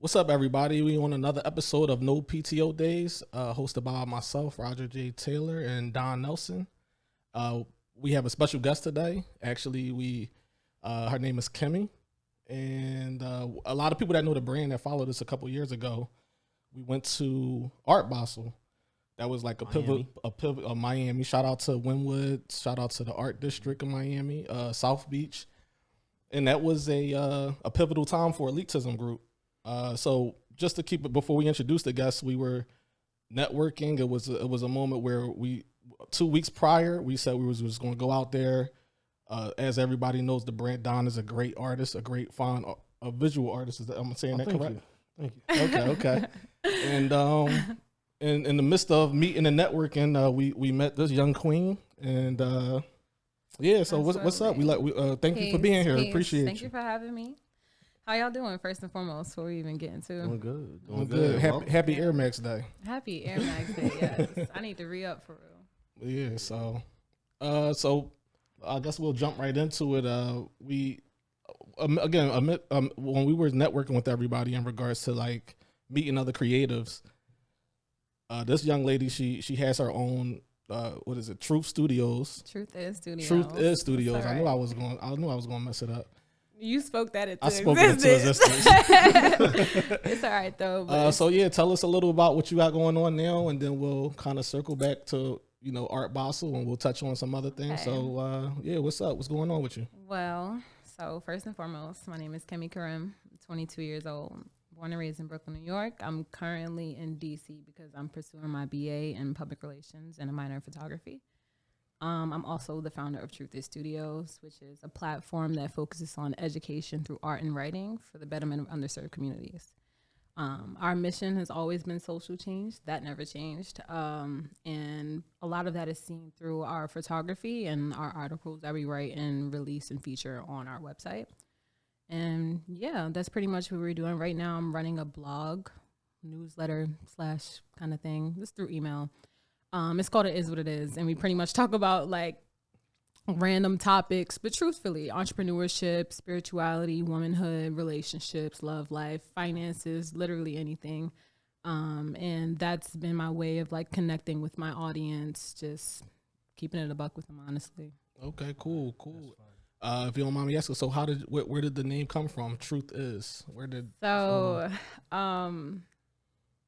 What's up, everybody? We on another episode of No PTO Days, hosted by myself, Roger J. Taylor, and Don Nelson. We have a special guest today. Actually, her name is Kemi, and a lot of people that know the brand that followed us a couple years ago. We went to Art Basel. That was like a pivot of Miami. Shout out to Wynwood. Shout out to the Art District of Miami, South Beach, and that was a pivotal time for Elitism Group. So just to keep it, before we introduce the guests, we were networking. It was a moment where 2 weeks prior, we said we was going to go out there. As everybody knows, the brand Don is a great artist, a great fine, a visual artist. I'm saying that correct? Thank you. Okay. And in the midst of meeting and networking, we met this young queen, and yeah. So what's up? Thank you for being here. Appreciate you. Thank you for having me. How y'all doing, first and foremost, before we even get into? Doing good. Doing good. Happy Air Max Day. Happy Air Max Day, yes. I need to re-up for real. Yeah, so I guess we'll jump right into it. When we were networking with everybody in regards to like meeting other creatives, this young lady, she has her own, what is it? Truth Studios. Truth is Studios. Right. I knew I was going to mess it up. You spoke that into existence. I spoke it into existence. It's all right though. So yeah, tell us a little about what you got going on now, and then we'll kind of circle back to Art Basel, and we'll touch on some other things. Okay. So yeah, what's up? What's going on with you? Well, so first and foremost, my name is Kemi Karim. I'm 22 years old, born and raised in Brooklyn, New York. I'm currently in DC because I'm pursuing my BA in public relations and a minor in photography. I'm also the founder of Truth is Studios, which is a platform that focuses on education through art and writing for the betterment of underserved communities. Our mission has always been social change. That never changed. And a lot of that is seen through our photography and our articles that we write and release and feature on our website. And yeah, that's pretty much what we're doing right now. I'm running a blog, newsletter / kind of thing, just through email. It's called It Is What It Is, and we pretty much talk about like random topics, but truthfully, entrepreneurship, spirituality, womanhood, relationships, love, life, finances, literally anything. And that's been my way of like connecting with my audience, just keeping it a buck with them, honestly. Okay, cool. If you don't mind me asking, so where did the name come from? Truth Is.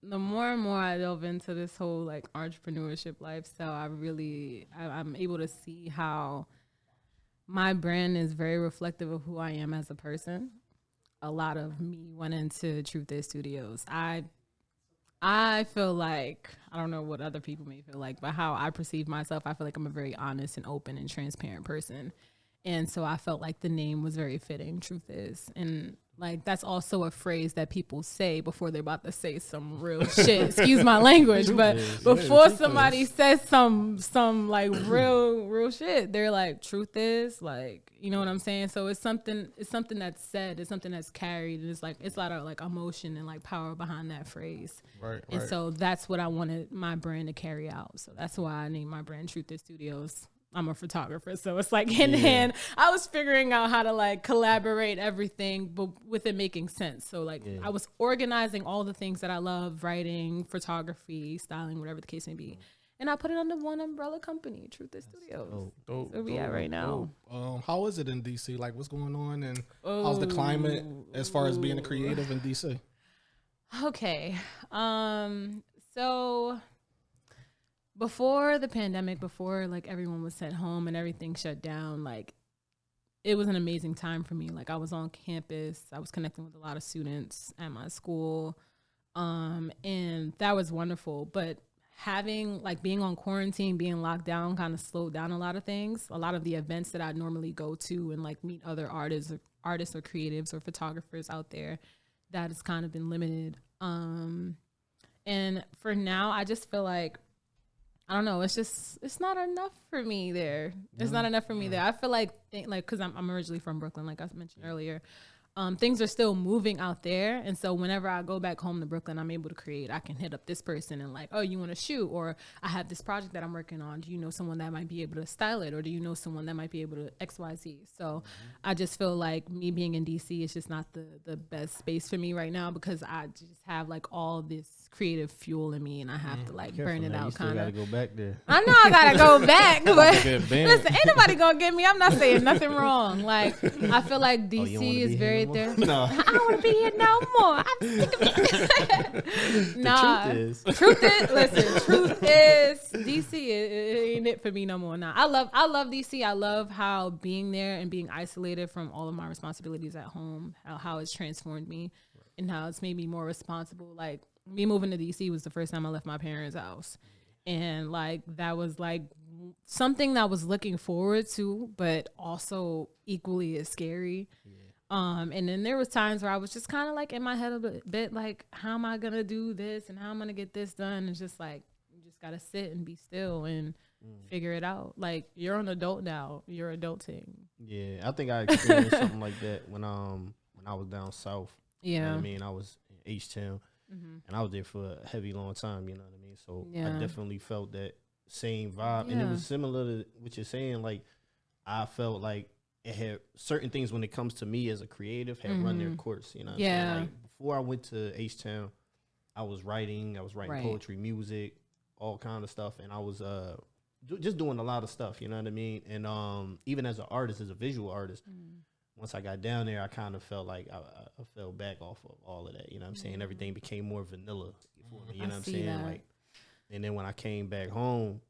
The more and more I delve into this whole like entrepreneurship lifestyle, I'm able to see how my brand is very reflective of who I am as a person. A lot of me went into Truth is Studios. I feel like, I don't know what other people may feel like, but how I perceive myself, I feel like I'm a very honest and open and transparent person. And so I felt like the name was very fitting, Truth Is. And like, that's also a phrase that people say before they're about to say some real shit. Excuse my language, but before somebody says some like real shit, they're like, truth is, like, you know what I'm saying? So it's something that's said, it's something that's carried, and it's a lot of like emotion and like power behind that phrase. Right. And so that's what I wanted my brand to carry out. So that's why I named my brand Truth is Studios. I'm a photographer, so it's like hand in hand. I was figuring out how to like collaborate everything, but with it making sense. So like I was organizing all the things that I love, writing, photography, styling, whatever the case may be. And I put it under one umbrella company, Truth is Studios. That's where we at right now. How is it in DC? Like, what's going on, and how's the climate as far as being a creative in DC? Okay. So before the pandemic, before like everyone was sent home and everything shut down, like it was an amazing time for me. Like I was on campus, I was connecting with a lot of students at my school, and that was wonderful. But being on quarantine, being locked down kind of slowed down a lot of things. A lot of the events that I normally go to and like meet other artists or creatives or photographers out there, that has kind of been limited. And for now, I just feel like, I don't know, it's not enough for me there. It's not enough for me there. I feel like, because I'm originally from Brooklyn, like I mentioned earlier. things are still moving out there. And so whenever I go back home to Brooklyn, I'm able to create. I can hit up this person and like, oh, you want to shoot? Or I have this project that I'm working on. Do you know someone that might be able to style it? Or do you know someone that might be able to XYZ? So I just feel like me being in DC is just not the best space for me right now, because I just have like all this creative fuel in me and I have to like burn it out kind of. You gotta go back there. I know I gotta go back, but listen, ain't nobody gonna get me. I'm not saying nothing wrong. Like, I feel like DC is very there. No. I don't want to be here no more. I'm sick of it. Nah. Truth is, DC it ain't it for me no more. Nah. I love DC. I love how being there and being isolated from all of my responsibilities at home, how it's transformed me and how it's made me more responsible. Like, me moving to DC was the first time I left my parents' house. And like, that was like something that I was looking forward to, but also equally as scary. And then there was times where I was just kind of like in my head a bit like, how am I going to do this? And how am I going to get this done? It's just like, you just got to sit and be still and figure it out. Like, you're an adult now. You're adulting. Yeah, I think I experienced something like that when I was down south. Yeah. You know what I mean? I was in H-Town. And I was there for a heavy long time, you know what I mean? So I definitely felt that same vibe. And it was similar to what you're saying. Like, I felt like it had certain things when it comes to me as a creative had run their course, you know what I'm saying? Like, before I went to H-Town, I was writing poetry, music, all kind of stuff. And I was just doing a lot of stuff, you know what I mean? And even as an artist, as a visual artist, once I got down there, I kind of felt like I fell back off of all of that. You know what I'm saying? Everything became more vanilla for me. You know what I'm saying? That. Like, and then when I came back home,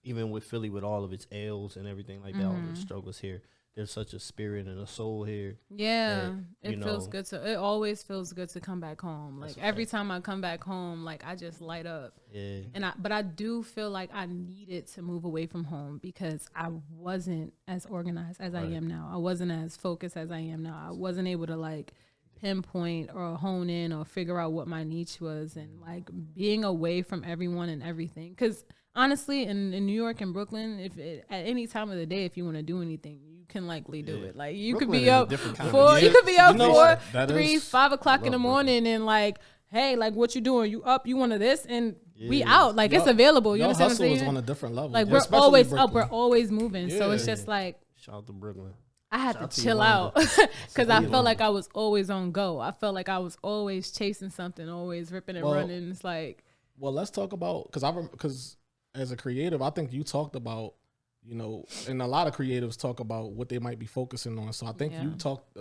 even with Philly, with all of its ails and everything like that, all the struggles here, there's such a spirit and a soul here. Yeah, that, it feels good to. It always feels good to come back home. Like, every time I come back home, like, I just light up. Yeah. But I do feel like I needed to move away from home because I wasn't as organized as I am now. I wasn't as focused as I am now. I wasn't able to like pinpoint or hone in or figure out what my niche was, and like being away from everyone and everything. Because honestly, in New York and Brooklyn, at any time of the day, if you want to do anything, you can likely do it. Like, you Brooklyn could be up you could be up 4, 3, 5 o'clock in the morning, and like, hey, like, what you doing? You up? You want to this? And we out. Like, it's available. You understand what I'm saying? Hustle is on a different level. Like, we're always Brooklyn. Up. We're always moving. So it's just like, shout out to Brooklyn. I had to chill out because I felt like I was always on go. I felt like I was always chasing something, always ripping and running. It's like, well, let's talk about, because as a creative, I think you talked about, you know, and a lot of creatives talk about what they might be focusing on. So I think you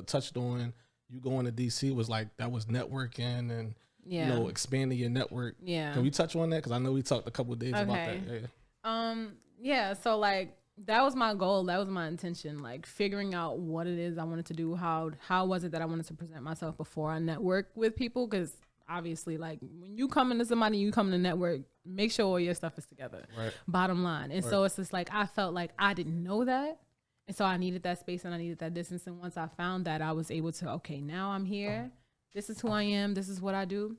touched on you going to DC was like, that was networking and, you know, expanding your network. Yeah. Can we touch on that? Because I know we talked a couple of days about that. Yeah. So like, that was my goal. That was my intention. Like, figuring out what it is I wanted to do. How was it that I wanted to present myself before I network with people? Because obviously, like, when you come into somebody, you come to network, make sure all your stuff is together. Right. Bottom line. And so it's just like, I felt like I didn't know that. And so I needed that space and I needed that distance. And once I found that, I was able to, okay, now I'm here. This is who I am. This is what I do.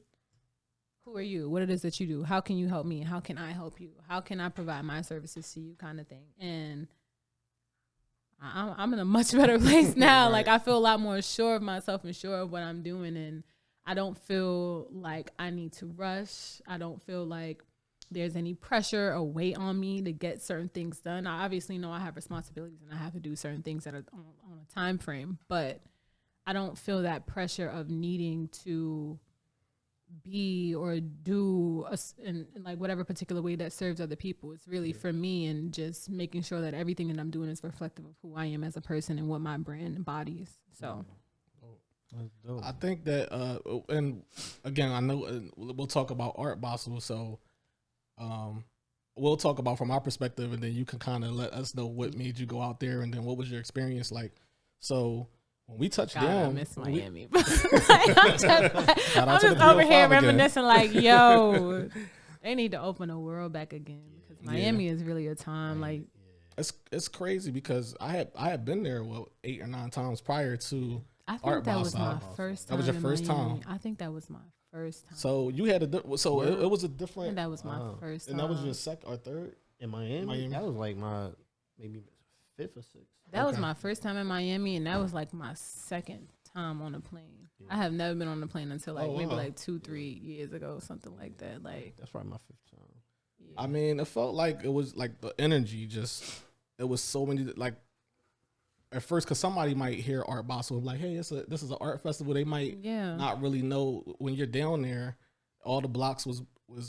Who are you? What it is that you do? How can you help me? How can I help you? How can I provide my services to you, kind of thing? And I'm in a much better place now. Like, I feel a lot more sure of myself and sure of what I'm doing. And I don't feel like I need to rush. I don't feel like there's any pressure or weight on me to get certain things done. I obviously know I have responsibilities and I have to do certain things that are on a time frame, but I don't feel that pressure of needing to be or do in like whatever particular way that serves other people. It's really for me, and just making sure that everything that I'm doing is reflective of who I am as a person and what my brand embodies. So I think that and again, I know we'll talk about Art Basel, so we'll talk about from our perspective, and then you can kind of let us know what made you go out there, and then what was your experience like. So when we touched down, I miss Miami. I'm just over here reminiscing, like, yo, they need to open the world back again, because Miami is really a time like. It's crazy because I had been there 8 or 9 times prior to. I think that was my first time. That was your first time. I think that was my first time. So you had it was a different. And that was my first time. And that was your second or third in Miami. That was like my maybe 5th or 6th. That was my first time in Miami, and that was like my second time on a plane. I have never been on a plane until like maybe like 2-3 years ago, something like that. Like that's probably my 5th time. Yeah. I mean, it felt like it was like the energy it was so many, like at first, because somebody might hear Art Basel and be like, hey, this is an art festival. They might not really know when you're down there, all the blocks was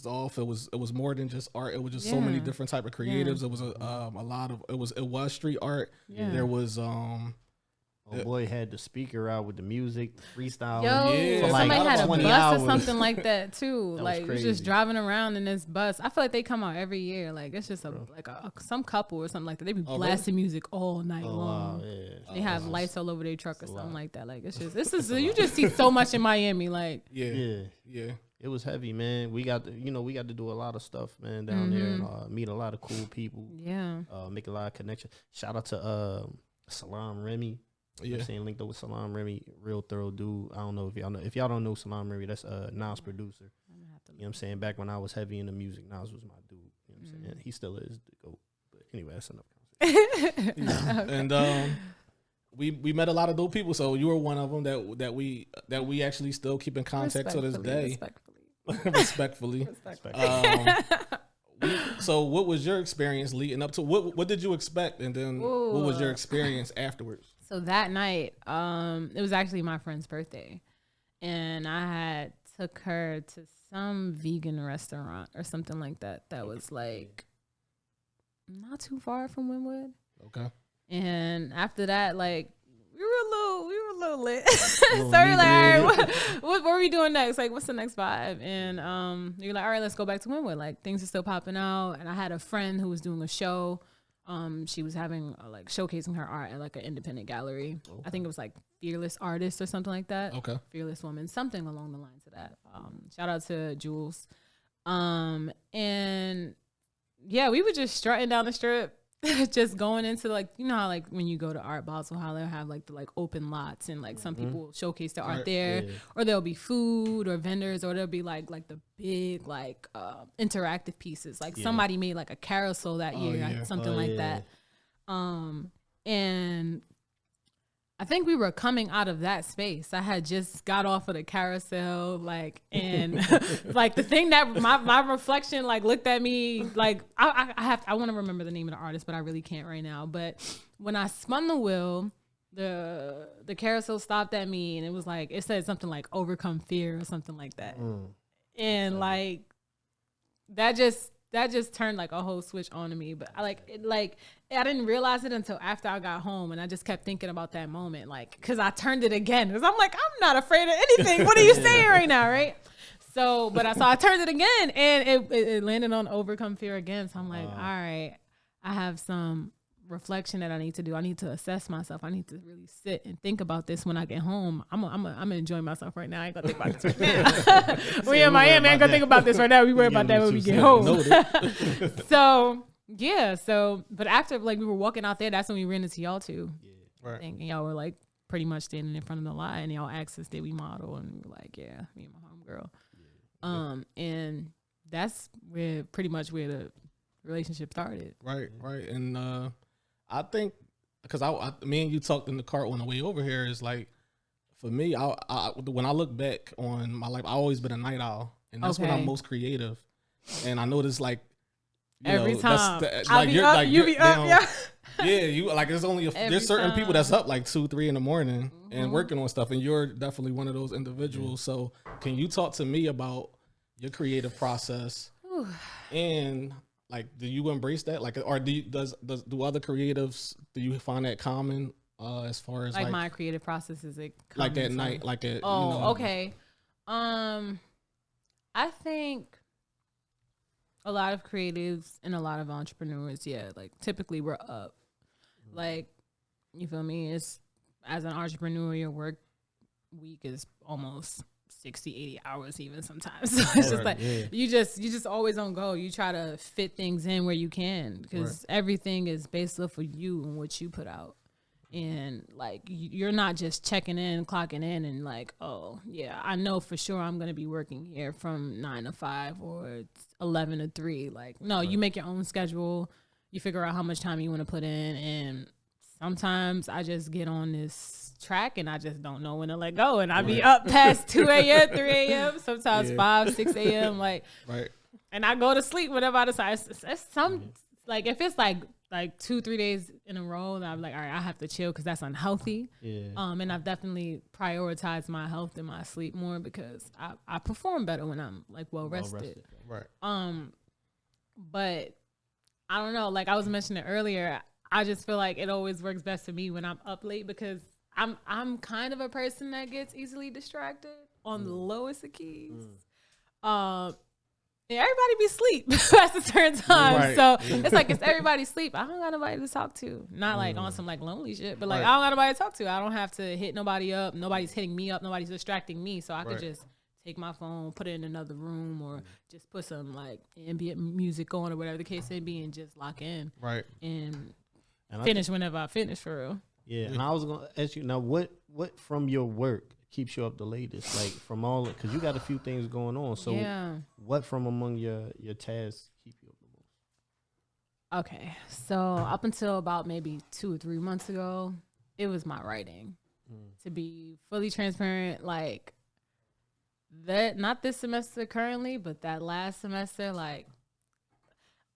off. It was more than just art. It was just so many different type of creatives. It was a lot of, it was street art. There was, boy had the speaker out with the music, freestyle. Yo, for somebody had a bus hours. or something like that too. That like you just driving around in this bus. I feel like they come out every year. Like it's just some couple or something like that. They be blasting music all night long. Wow, yeah. They have lights all over their truck or something like that. Like it's just you just see so much in Miami. Like yeah. It was heavy, man. We got to do a lot of stuff, man, down there and meet a lot of cool people. Yeah. Make a lot of connections. Shout out to Salam Remy. I'm saying linked up with Salam Remy, real thorough dude. I don't know if y'all know. If y'all don't know Salam Remy, that's a Nas producer. You know what I'm saying? Back when I was heavy into music, Nas was my dude. You know what I'm saying? He still is the GOAT. But anyway, that's enough conversation. And we met a lot of dope people. So you were one of them that we actually still keep in contact to this day. Respectfully. So what was your experience leading up to what did you expect, and then what was your experience afterwards? So that night, it was actually my friend's birthday, and I had took her to some vegan restaurant or something like that. That was like not too far from Wynwood. Okay. And after that, like we were a little lit. So we were like, all right, what are we doing next? Like, what's the next vibe? And you're like, all right, let's go back to Wynwood. Like things are still popping out. And I had a friend who was doing a show. She was having like showcasing her art at like an independent gallery. Okay. I think it was like Fearless Artist or something like that. Okay. Fearless Woman, something along the lines of that. Shout out to Jules. And yeah, we were just strutting down the strip, just going into like, you know how like when you go to Art Basel, how they'll have like the like open lots and like some people will showcase their art there, or there'll be food or vendors, or there'll be like the big like interactive pieces. Like somebody made like a carousel that year, something like that. And I think we were coming out of that space. I had just got off of the carousel, like, and like the thing that my reflection like looked at me, like I want to remember the name of the artist, but I really can't right now. But when I spun the wheel, the carousel stopped at me, and it was like, it said something like overcome fear or something like that. And like that just turned like a whole switch on to me. But I I didn't realize it until after I got home, and I just kept thinking about that moment, like, because I turned it again. Because I'm like, I'm not afraid of anything. What are you saying right now, right? So I turned it again, and it landed on overcome fear again. So I'm like, all right, I have some reflection that I need to do. I need to assess myself. I need to really sit and think about this when I get home. I'm enjoying myself right now. I ain't gonna think about this right now. We in Miami. I ain't gonna think about this right now. We worry about that when we get home. But after like we were walking out there, that's when we ran into y'all too. Right. And y'all were like pretty much standing in front of the lot, and y'all asked us, did we model? And we were like, yeah, me and my homegirl. And that's pretty much where the relationship started. Right. And I think because me and you talked in the car on the way over here, is like, for me, when I look back on my life, I've always been a night owl, and that's when I'm most creative. And I noticed like, every time you be up. You like there's certain people that's up like 2-3 in the morning and working on stuff, and you're definitely one of those individuals. So can you talk to me about your creative process? And like, do you embrace that? Like, or do other creatives, do you find that common as far as like my creative process? Is it like at night, like at okay. I think a lot of creatives and a lot of entrepreneurs, like typically we're up. Like, you feel me? It's, as an entrepreneur, your work week is almost 60-80 hours even sometimes. So it's just like you just always on go. You try to fit things in where you can, because everything is based off of you and what you put out. And like, you're not just checking in, clocking in, and like, oh yeah, I know for sure I'm gonna be working here from 9 to 5 or 11 to 3. Like, no, you make your own schedule. You figure out how much time you want to put in, and sometimes I just get on this track and I just don't know when to let go. And I be up past 2 a.m., 3 a.m., sometimes 5, 6 a.m. Like, and I go to sleep whenever I decide. It's like, if it's like 2-3 days in a row, then I'm like, all right, I have to chill because that's unhealthy. And I've definitely prioritized my health and my sleep more because I perform better when I'm like well rested. Right. But I don't know, like I was mentioning earlier, I just feel like it always works best for me when I'm up late because I'm kind of a person that gets easily distracted on the lowest of keys. And everybody be asleep at a certain time. So it's like, it's everybody sleep. I don't got nobody to talk to. Not like on some like lonely shit, but like I don't got nobody to talk to. I don't have to hit nobody up. Nobody's hitting me up. Nobody's distracting me. So I could just take my phone, put it in another room, or just put some like ambient music on or whatever the case may be and just lock in. And finish whenever I finish for real. Yeah. And I was going to ask you now, what from your work keeps you up the latest, like from all, because you got a few things going on, so what from among your tasks keep you up the most? Okay, so up until about maybe 2 or 3 months ago, it was my writing. To be fully transparent, like that, not this semester currently, but that last semester, like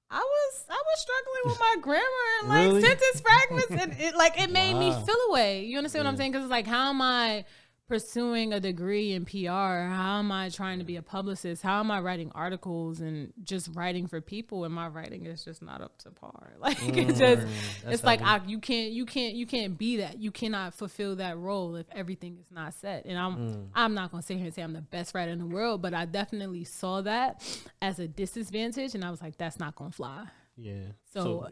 I was struggling with my grammar and like sentence fragments, and it made me feel away. You understand what I'm saying? Because it's like, how am I pursuing a degree in PR? How am I trying to be a publicist? How am I writing articles and just writing for people? And my writing is just not up to par. Like it's like you can't be that. You cannot fulfill that role if everything is not set. And I'm not gonna sit here and say I'm the best writer in the world, but I definitely saw that as a disadvantage, and I was like, that's not gonna fly. Yeah. So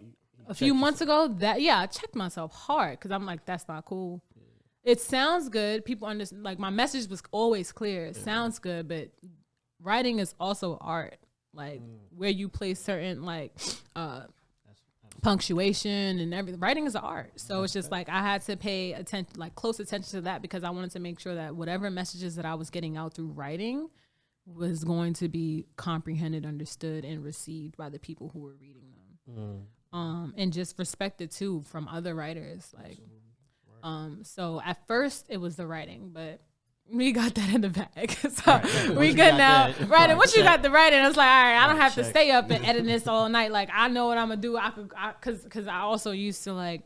a few months ago, I checked myself hard because I'm like, that's not cool. It sounds good. People understand. Like my message was always clear. It sounds good, but writing is also art. Like where you place certain like punctuation and everything. Writing is an art. So it's just like I had to pay attention, like close attention to that, because I wanted to make sure that whatever messages that I was getting out through writing was going to be comprehended, understood, and received by the people who were reading them. And just respected too from other writers. Like. So at first it was the writing, but we got that in the bag. So we good now. Writing. Once you got the writing, I was like, all right, I don't have to stay up and edit this all night. Like I know what I'm gonna do. Cause I also used to like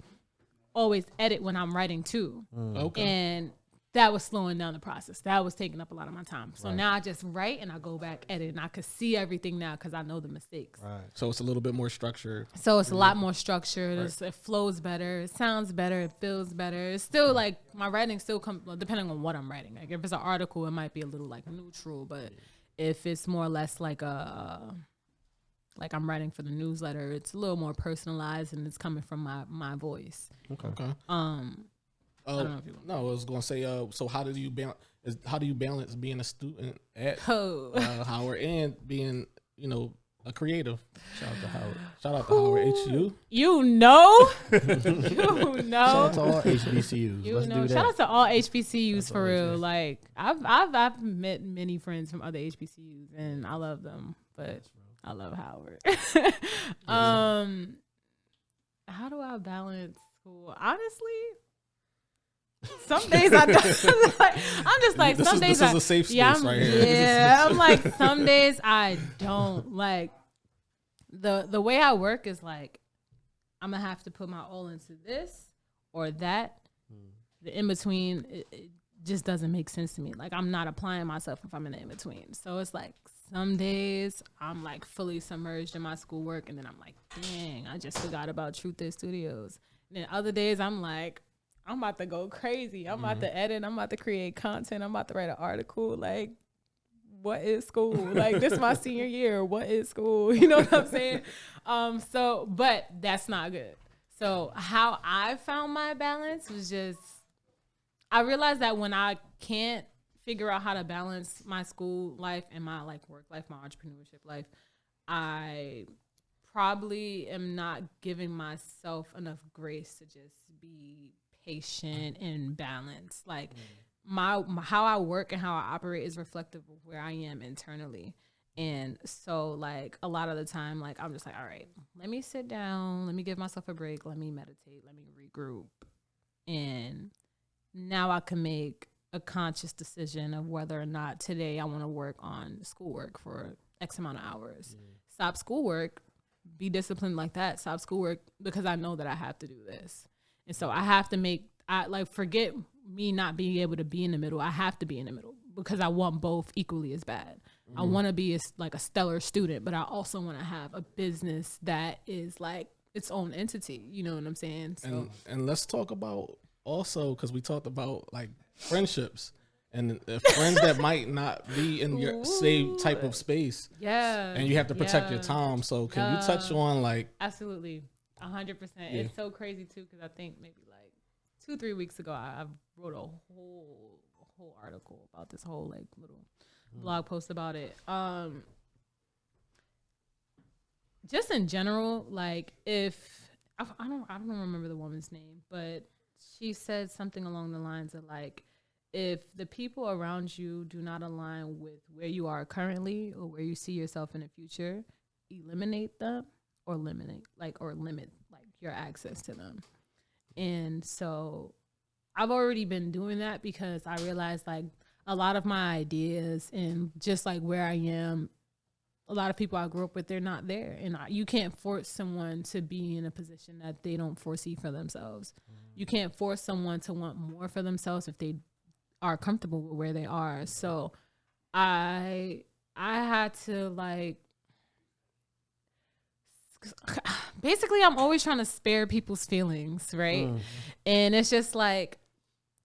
always edit when I'm writing too. Okay. And that was slowing down the process. That was taking up a lot of my time. So now I just write and I go back, edit, and I could see everything now because I know the mistakes. Right. So it's a little bit more structured. So it's a lot more structured. It flows better. It sounds better. It feels better. It's still like my writing still comes, depending on what I'm writing. Like if it's an article, it might be a little like neutral, but if it's more or less like like I'm writing for the newsletter, it's a little more personalized and it's coming from my voice. Okay. No, I was gonna say. So how do you balance being a student at Howard and being, a creative? Shout out to Howard. Shout out to Howard HU. You know. Shout out to all HBCUs. Let's do that. Shout out to all HBCUs for real. Like I've met many friends from other HBCUs and I love them, but I love Howard. How do I balance school? Honestly. Some days I don't. I'm just like, some days this is a safe space right here. Yeah, I'm like, some days I don't. Like, the way I work is like, I'm going to have to put my all into this or that. The in-between, it just doesn't make sense to me. Like, I'm not applying myself if I'm in the in-between. So it's like, some days I'm like fully submerged in my schoolwork, and then I'm like, dang, I just forgot about Truth Is Studios. And then other days I'm like, I'm about to go crazy. I'm about to edit. I'm about to create content. I'm about to write an article. Like, what is school? Like, this is my senior year. What is school? You know what I'm saying? But that's not good. So how I found my balance was just, I realized that when I can't figure out how to balance my school life and my like work life, my entrepreneurship life, I probably am not giving myself enough grace to just be patient and balanced. Like my how I work and how I operate is reflective of where I am internally. And so like a lot of the time, like I'm just like, all right, let me sit down, let me give myself a break, let me meditate, let me regroup. And now I can make a conscious decision of whether or not today I want to work on schoolwork for X amount of hours. Stop schoolwork, be disciplined like that. Stop schoolwork because I know that I have to do this. And so I have to forget me not being able to be in the middle. I have to be in the middle because I want both equally as bad. I want to be a stellar student, but I also want to have a business that is like its own entity. You know what I'm saying? So. And let's talk about also, because we talked about like friendships and friends that might not be in your same type of space. Yeah. And you have to protect your time. So can you touch on like... Absolutely. 100%. Yeah. It's so crazy too, because I think maybe like 2-3 weeks ago, I wrote a whole article about this whole like little blog post about it. Just in general, like if I don't remember the woman's name, but she said something along the lines of like, if the people around you do not align with where you are currently or where you see yourself in the future, eliminate them or limit like your access to them. And so I've already been doing that because I realized like a lot of my ideas and just like where I am, a lot of people I grew up with, they're not there. And you can't force someone to be in a position that they don't foresee for themselves. You can't force someone to want more for themselves if they are comfortable with where they are. So I had to like, basically I'm always trying to spare people's feelings, right? And it's just like,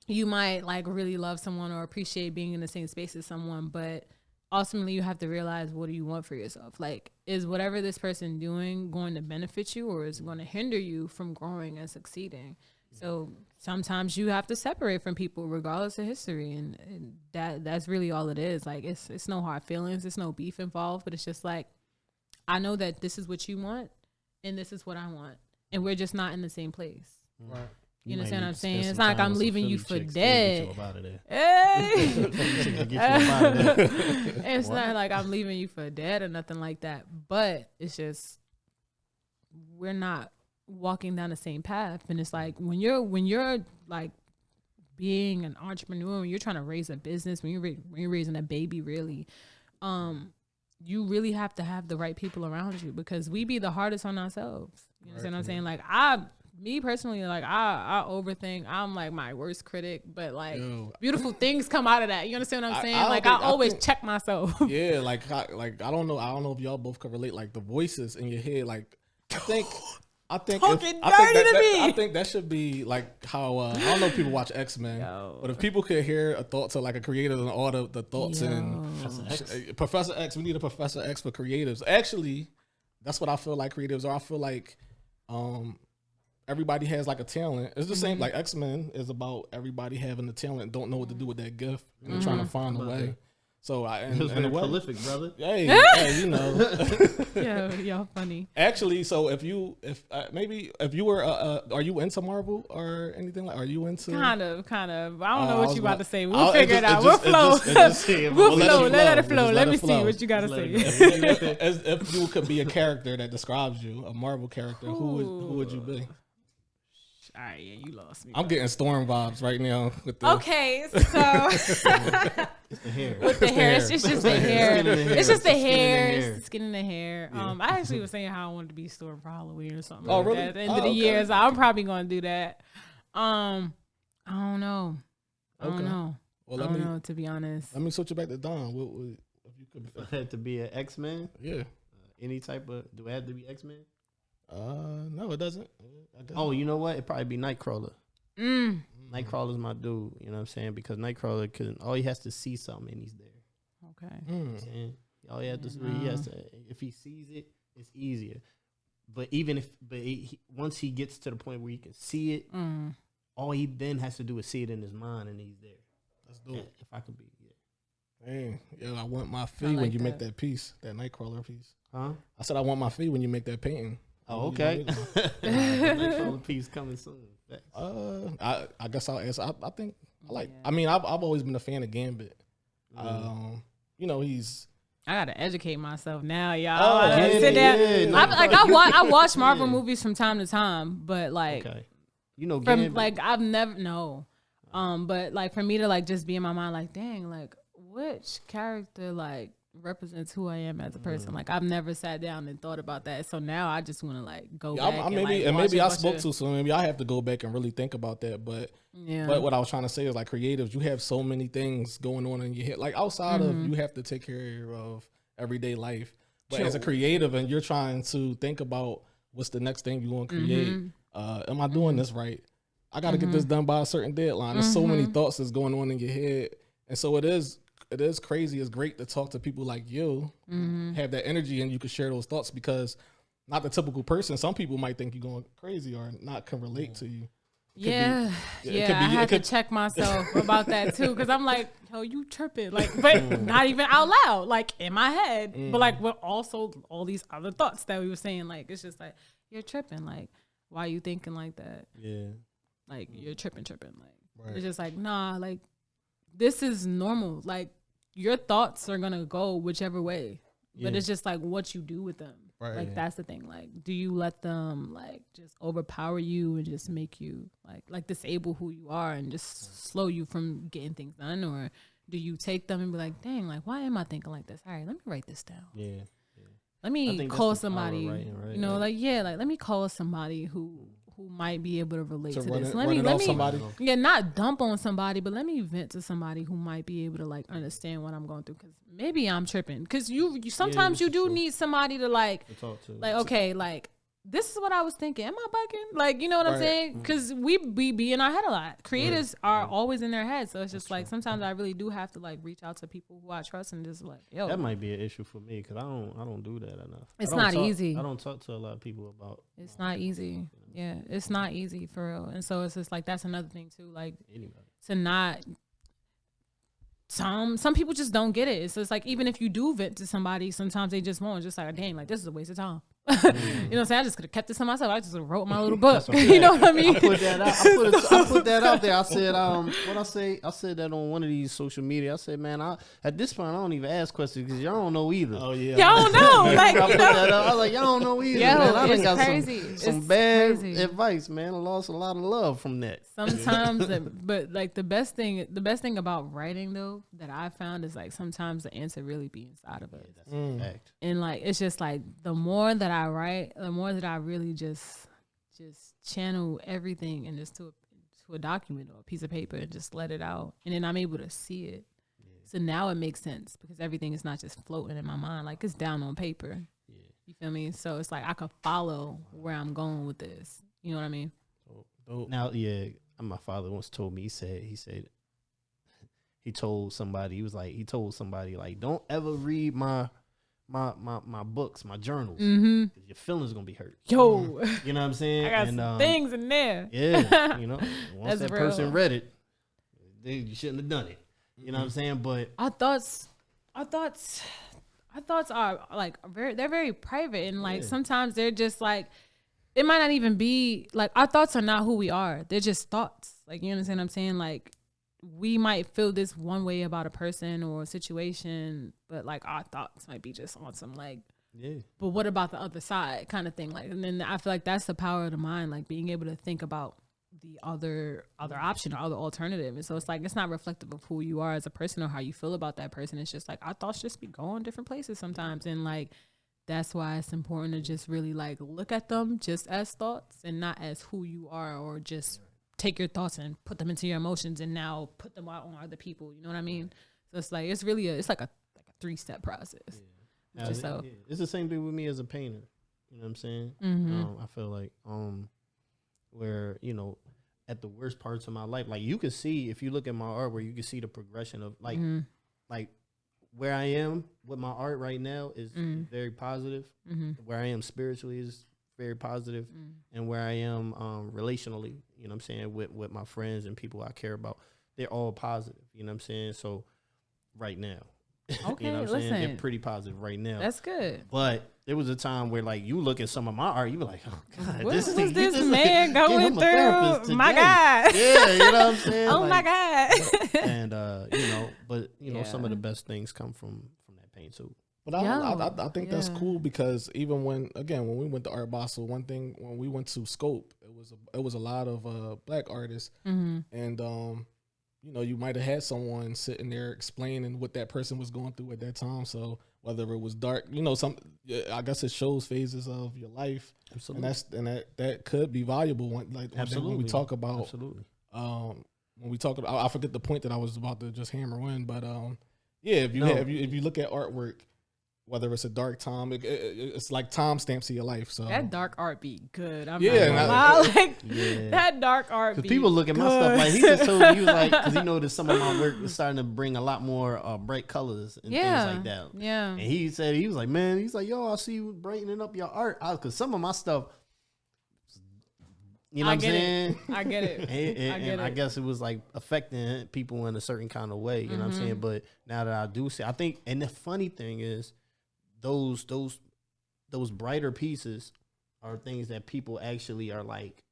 you might like really love someone or appreciate being in the same space as someone, but ultimately you have to realize, what do you want for yourself? Like, is whatever this person doing going to benefit you, or is it going to hinder you from growing and succeeding? So sometimes you have to separate from people regardless of history, and that's really all it is. Like, it's no hard feelings, it's no beef involved, but it's just like, I know that this is what you want and this is what I want, and we're just not in the same place. Right. You understand what I'm saying? It's not like I'm leaving you for dead. Hey! It's not like I'm leaving you for dead or nothing like that. But it's just, we're not walking down the same path. And it's like when you're like being an entrepreneur, when you're trying to raise a business, when you're raising a baby, really, you really have to have the right people around you, because we be the hardest on ourselves. You understand what I'm saying? Like me personally, like I overthink. I'm like my worst critic, but like beautiful things come out of that. You understand what I'm saying? I always check myself. Yeah, like I don't know if y'all both could relate. Like the voices in your head, like I think I think that should be like how I don't know if people watch X-Men, but if people could hear a thoughts of like a creator and all the thoughts and Professor X, we need a Professor X for creatives. Actually, that's what I feel like creatives are. I feel like everybody has like a talent. It's the same, like X-Men is about everybody having the talent and don't know what to do with that gift and they're trying to find a way. So and prolific, brother. Hey, you know. Yeah, y'all funny. Actually, so if you were, are you into Marvel or anything like? Are you into? Kind of. I don't know what you about to say. We'll figure it out. We'll flow. We'll flow. Let it flow. Let me see what you got to say. If you could be a character that describes you, a Marvel character, who would you be? All right, yeah, you lost me. I'm getting Storm vibes right now. Okay, so it's the hair. With the hair, it's just the hair. It's just the hair, skin in the hair. Yeah. I actually was saying how I wanted to be Storm for Halloween or something. Oh, like really? That. At the end of the year, so I'm probably gonna do that. I don't know. I don't know. Well, I don't know, to be honest. Let me switch it back to Don. If you could have to be an X-Men, yeah. Any type of? Do I have to be X-Men? No, it doesn't. Oh, you know what? It'd probably be Nightcrawler. Nightcrawler's my dude. You know what I'm saying? Because Nightcrawler all he has to see something and he's there. Okay. You know what I'm saying? All he has to do, he has to. If he sees it, it's easier. But once he gets to the point where he can see it, all he then has to do is see it in his mind, and he's there. Let's do it. If I could be, Dang, I want my fee when you make that piece, that Nightcrawler piece. Huh? I said I want my fee when you make that painting. Oh, okay. Nightcrawler piece coming soon. I guess I'll ask. I think I like. Yeah. I mean, I've always been a fan of Gambit. You know, he's. I gotta educate myself now, y'all. I watch Marvel movies from time to time, but like, you know, Gambit. I've never no. But like for me to like just be in my mind, like, dang, like which character like represents who I am as a person. Like I've never sat down and thought about that. So now I just want to like go back maybe I spoke too soon. Maybe I have to go back and really think about that. But what I was trying to say is like creatives, you have so many things going on in your head. Like outside of you have to take care of everyday life. But as a creative and you're trying to think about what's the next thing you want to create. Am I doing this right? I got to get this done by a certain deadline. There's so many thoughts that's going on in your head. And so it is crazy. It's great to talk to people like you, have that energy, and you can share those thoughts because not the typical person. Some people might think you're going crazy or not can relate to you. I had to check myself about that too, because I'm like, yo, you tripping, like, but not even out loud, like in my head, but like with also all these other thoughts that we were saying, like it's just like you're tripping, like why are you thinking like that? Yeah, like you're tripping, like it's just like nah, like this is normal, like your thoughts are gonna go whichever way, but it's just like what you do with them. Like that's the thing. Like, do you let them like just overpower you and just make you like disable who you are and just slow you from getting things done, or do you take them and be like, dang, like why am I thinking like this? All right, let me write this down. Let me call somebody. You know, like let me call somebody who might be able to relate to this. Let me not dump on somebody, but let me vent to somebody who might be able to like understand what I'm going through, because maybe I'm tripping, because you sometimes you do need somebody to like to talk to. Like, okay, like this is what I was thinking. Am I bugging? Like, you know what I'm saying? Because we be in our head a lot. Creators are always in their head, so it's just like sometimes I really do have to like reach out to people who I trust and just like, yo, that might be an issue for me because I don't do that enough. It's not easy. I don't talk to a lot of people about. It's not easy. Yeah, it's not easy for real. And so it's just like that's another thing too. Like to not. Some people just don't get it. So it's like even if you do vent to somebody, sometimes they just won't. It's just like, dang, like this is a waste of time. You know what I'm saying? I just could have kept this to myself. I just wrote my little book. You know what I mean? I put that out. I put that out there. I said, what I say? I said that on one of these social media. I said, man, at this point I don't even ask questions because y'all don't know either. Oh yeah, y'all don't know. Like I put that out. I was like, y'all don't know either. Yo, man, I done got crazy. some bad advice, man. I lost a lot of love from that. Sometimes, but like the best thing about writing though that I found is like sometimes the answer really be inside of us. That's a fact. And like it's just like the more that I write, the more that I really just channel everything and just to a document or a piece of paper and just let it out, and then I'm able to see it. So now it makes sense because everything is not just floating in my mind, like it's down on paper. You feel me? So it's like I could follow where I'm going with this. You know what I mean? Now, my father once told me, he said he told somebody like, don't ever read my books, my journals, your feelings gonna be hurt. Yo, you know what I'm saying? I got some things in there. Yeah, you know, once that real. person read it, you shouldn't have done it. You know what I'm saying? But our thoughts are like they're very private, and like sometimes they're just like it might not even be like our thoughts are not who we are. They're just thoughts. Like, you understand what I'm saying? Like we might feel this one way about a person or a situation, but like our thoughts might be just on some like, but what about the other side kind of thing? Like, and then I feel like that's the power of the mind, like being able to think about the other option or other alternative. And so it's like, it's not reflective of who you are as a person or how you feel about that person. It's just like our thoughts just be going different places sometimes. And like, that's why it's important to just really like look at them just as thoughts and not as who you are, or just take your thoughts and put them into your emotions and now put them out on other people. You know what I mean? So it's like, it's really it's like a 3-step process. It's the same thing with me as a painter. You know what I'm saying? I feel like where, you know, at the worst parts of my life, like you can see, if you look at my art, where you can see the progression of like where I am with my art right now is very positive. Where I am spiritually is very positive. And where I am relationally, you know what I'm saying, with my friends and people I care about, they're all positive. You know what I'm saying? So right now, okay, you know what I'm saying? They're pretty positive right now. That's good. But there was a time where like you look at some of my art, you be like, oh God, what was this man going through? My God. Yeah, you know what I'm saying? Oh, like, my God. And you know, but you know, some of the best things come from that pain too. But I think that's cool, because even when we went to Art Basel, one thing when we went to Scope, it was a lot of black artists, and you know, you might have had someone sitting there explaining what that person was going through at that time. So whether it was dark, you know, I guess it shows phases of your life. Absolutely. And that could be valuable when we talk about, absolutely. When we talk about, I forget the point that I was about to just hammer in, but yeah, if you look at artwork, whether it's a dark time, it's like timestamps of your life. So that dark art be good. That dark art. Because people look at my stuff like he just told me, he was like, because he noticed some of my work was starting to bring a lot more bright colors and things like that. Yeah. And he said, he was like, man, he's like, yo, I see you brightening up your art. Because some of my stuff, you know what I'm saying? I get it. and I guess it was like affecting people in a certain kind of way. You know what I'm saying? But now that I do see, I think, and the funny thing is, those brighter pieces are things that people actually are like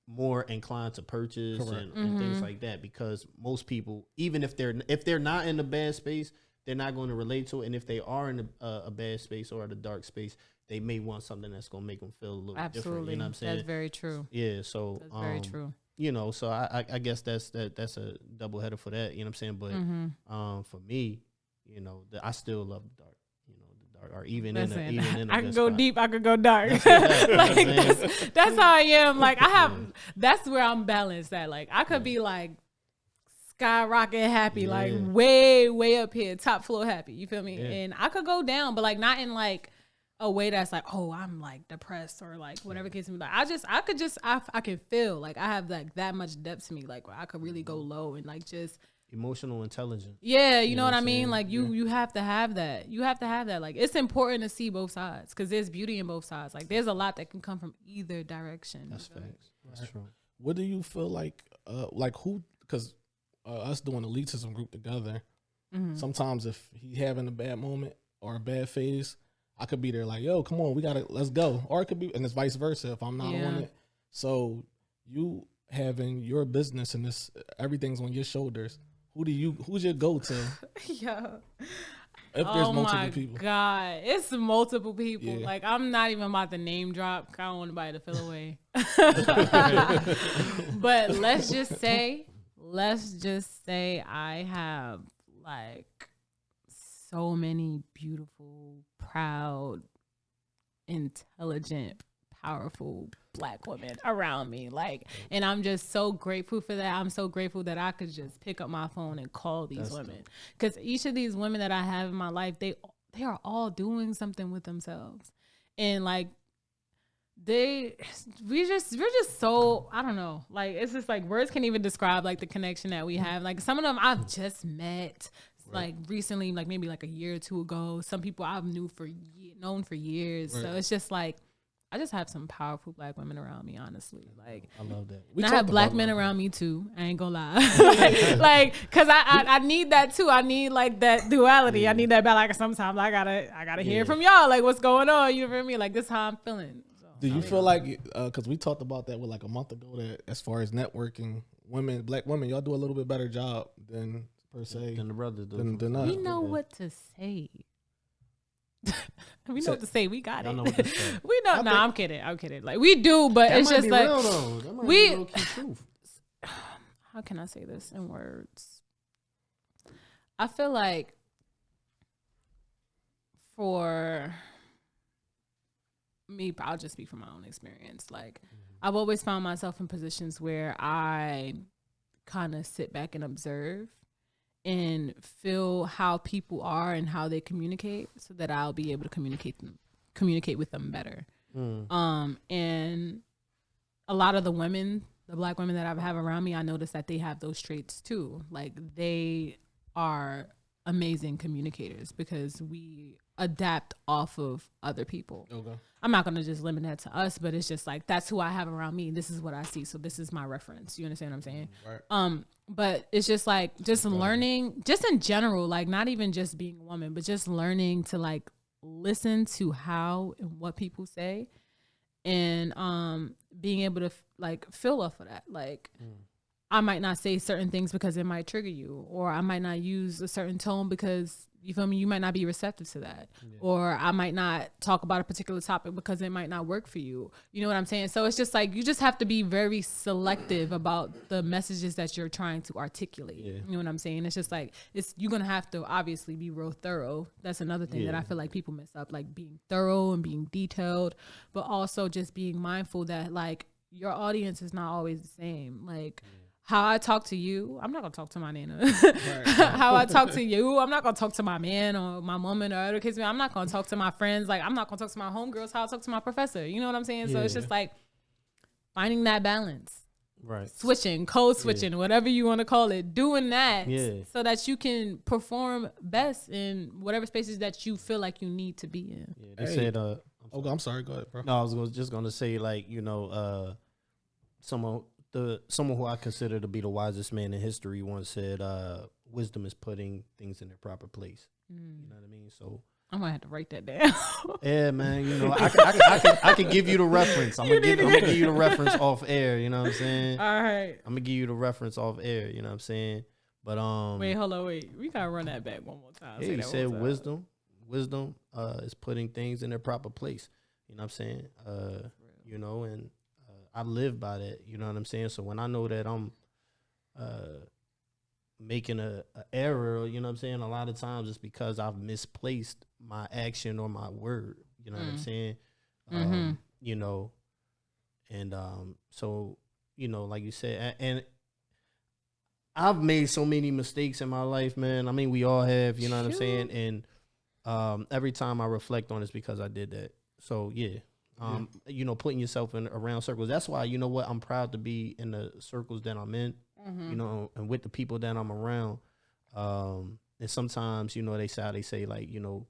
more inclined to purchase and things like that, because most people, even if they're not in a bad space, they're not going to relate to it. And if they are in a bad space or a dark space, they may want something that's going to make them feel a little different. You know what I'm saying? That's very true. Yeah. So that's very true. You know, so I guess that's a double header for that. You know what I'm saying? But for me, you know, I still love the dark. Or even in a I could go deep, I could go dark. Like, that's how I am. Like that's where I'm balanced at. Like I could be like skyrocket happy, like way up here, top floor happy. You feel me? And I could go down, but like not in like a way that's like, oh, I'm like depressed or like whatever case may be. Like I can feel like I have like that much depth to me. Like where I could really go low and like just emotional intelligence. Yeah, you know what I mean? Like you have to have that. You have to have that. Like it's important to see both sides because there's beauty in both sides. Like there's a lot that can come from either direction. That's facts. That's true. What do you feel like who, because us doing Elitism Group together, sometimes if he having a bad moment or a bad phase, I could be there like, yo, come on, let's go. Or it could be, and it's vice versa if I'm not on it. So you having your business and this, everything's on your shoulders. Who's your go-to? Yeah. If there's multiple people. God, it's multiple people. Yeah. Like I'm not even about to name drop. I don't want anybody to feel away. But let's just say I have like so many beautiful, proud, intelligent, powerful Black women around me, like, and I'm just so grateful for that. I'm so grateful that I could just pick up my phone and call these women, because each of these women that I have in my life, they are all doing something with themselves, and like we're just so, I don't know, like it's just like words can't even describe like the connection that we have. Like some of them I've just met like recently, like maybe like a year or two ago. Some people I've known for years. So it's just like I just have some powerful Black women around me, honestly. Like I love that. And I have Black men around me too. I ain't gonna lie. like, cause I need that too. I need like that duality. I need that balance. Like sometimes I gotta hear from y'all. Like what's going on? You feel me? Like this is how I'm feeling. So, do you feel like, cause we talked about that with like a month ago, that as far as networking, Black women, y'all do a little bit better job than per se than the brothers do. Than us. We know what to say. We know what to say. We got it. Know what to say. We know. No, I'm kidding. Like we do, but it's just like real, though. That might be low-key truth. How can I say this in words? I feel like for me, I'll just speak from my own experience. Like I've always found myself in positions where I kind of sit back and observe and feel how people are and how they communicate, so that I'll be able to communicate with them better. And a lot of the Black women that I have around me, I notice that they have those traits too. Like they are amazing communicators because we adapt off of other people. Okay. I'm not going to just limit that to us, but it's just like, that's who I have around me. This is what I see. So this is my reference. You understand what I'm saying? Right. But it's just like, just learning, just in general, like not even just being a woman, but just learning to like listen to how and what people say, and being able to like feel off of that. Like I might not say certain things because it might trigger you, or I might not use a certain tone because, you feel me, you might not be receptive to that. Yeah. Or I might not talk about a particular topic because it might not work for you. You know what I'm saying? So it's just like, you just have to be very selective about the messages that you're trying to articulate. Yeah. You know what I'm saying? It's just like, you're going to have to obviously be real thorough. That's another thing that I feel like people mess up, like being thorough and being detailed, but also just being mindful that like your audience is not always the same. Like, how I talk to you, I'm not gonna talk to my nana. Right. How I talk to you, I'm not gonna talk to my man or my woman or other kids. I'm not gonna talk to my friends. Like, I'm not gonna talk to my homegirls. How I talk to my professor. You know what I'm saying? Yeah. So it's just like finding that balance, right? Switching, code switching, whatever you want to call it. Doing that, so that you can perform best in whatever spaces that you feel like you need to be in. Yeah, they said. I'm sorry. Go ahead, bro. No, I was just gonna say, like, you know, someone who I consider to be the wisest man in history once said, wisdom is putting things in their proper place. You know what I mean? So I'm gonna have to write that down. Yeah, man. You know, I can give you the reference. I'm gonna give you the reference off air. You know what I'm saying? All right. I'm gonna give you the reference off air. You know what I'm saying? But wait, hold on, wait. We gotta run that back one more time. Yeah, he said wisdom is putting things in their proper place. You know what I'm saying? You know, and I live by that, you know what I'm saying? So when I know that I'm making a error, you know what I'm saying? A lot of times it's because I've misplaced my action or my word, you know what I'm saying? You know, and so, you know, like you said, and I've made so many mistakes in my life, man. I mean, we all have, you know what I'm saying? And every time I reflect on it's because I did that. So, yeah. You know, putting yourself in around circles. That's why, you know what, I'm proud to be in the circles that I'm in, you know, and with the people that I'm around. And sometimes, you know, they say like, you know,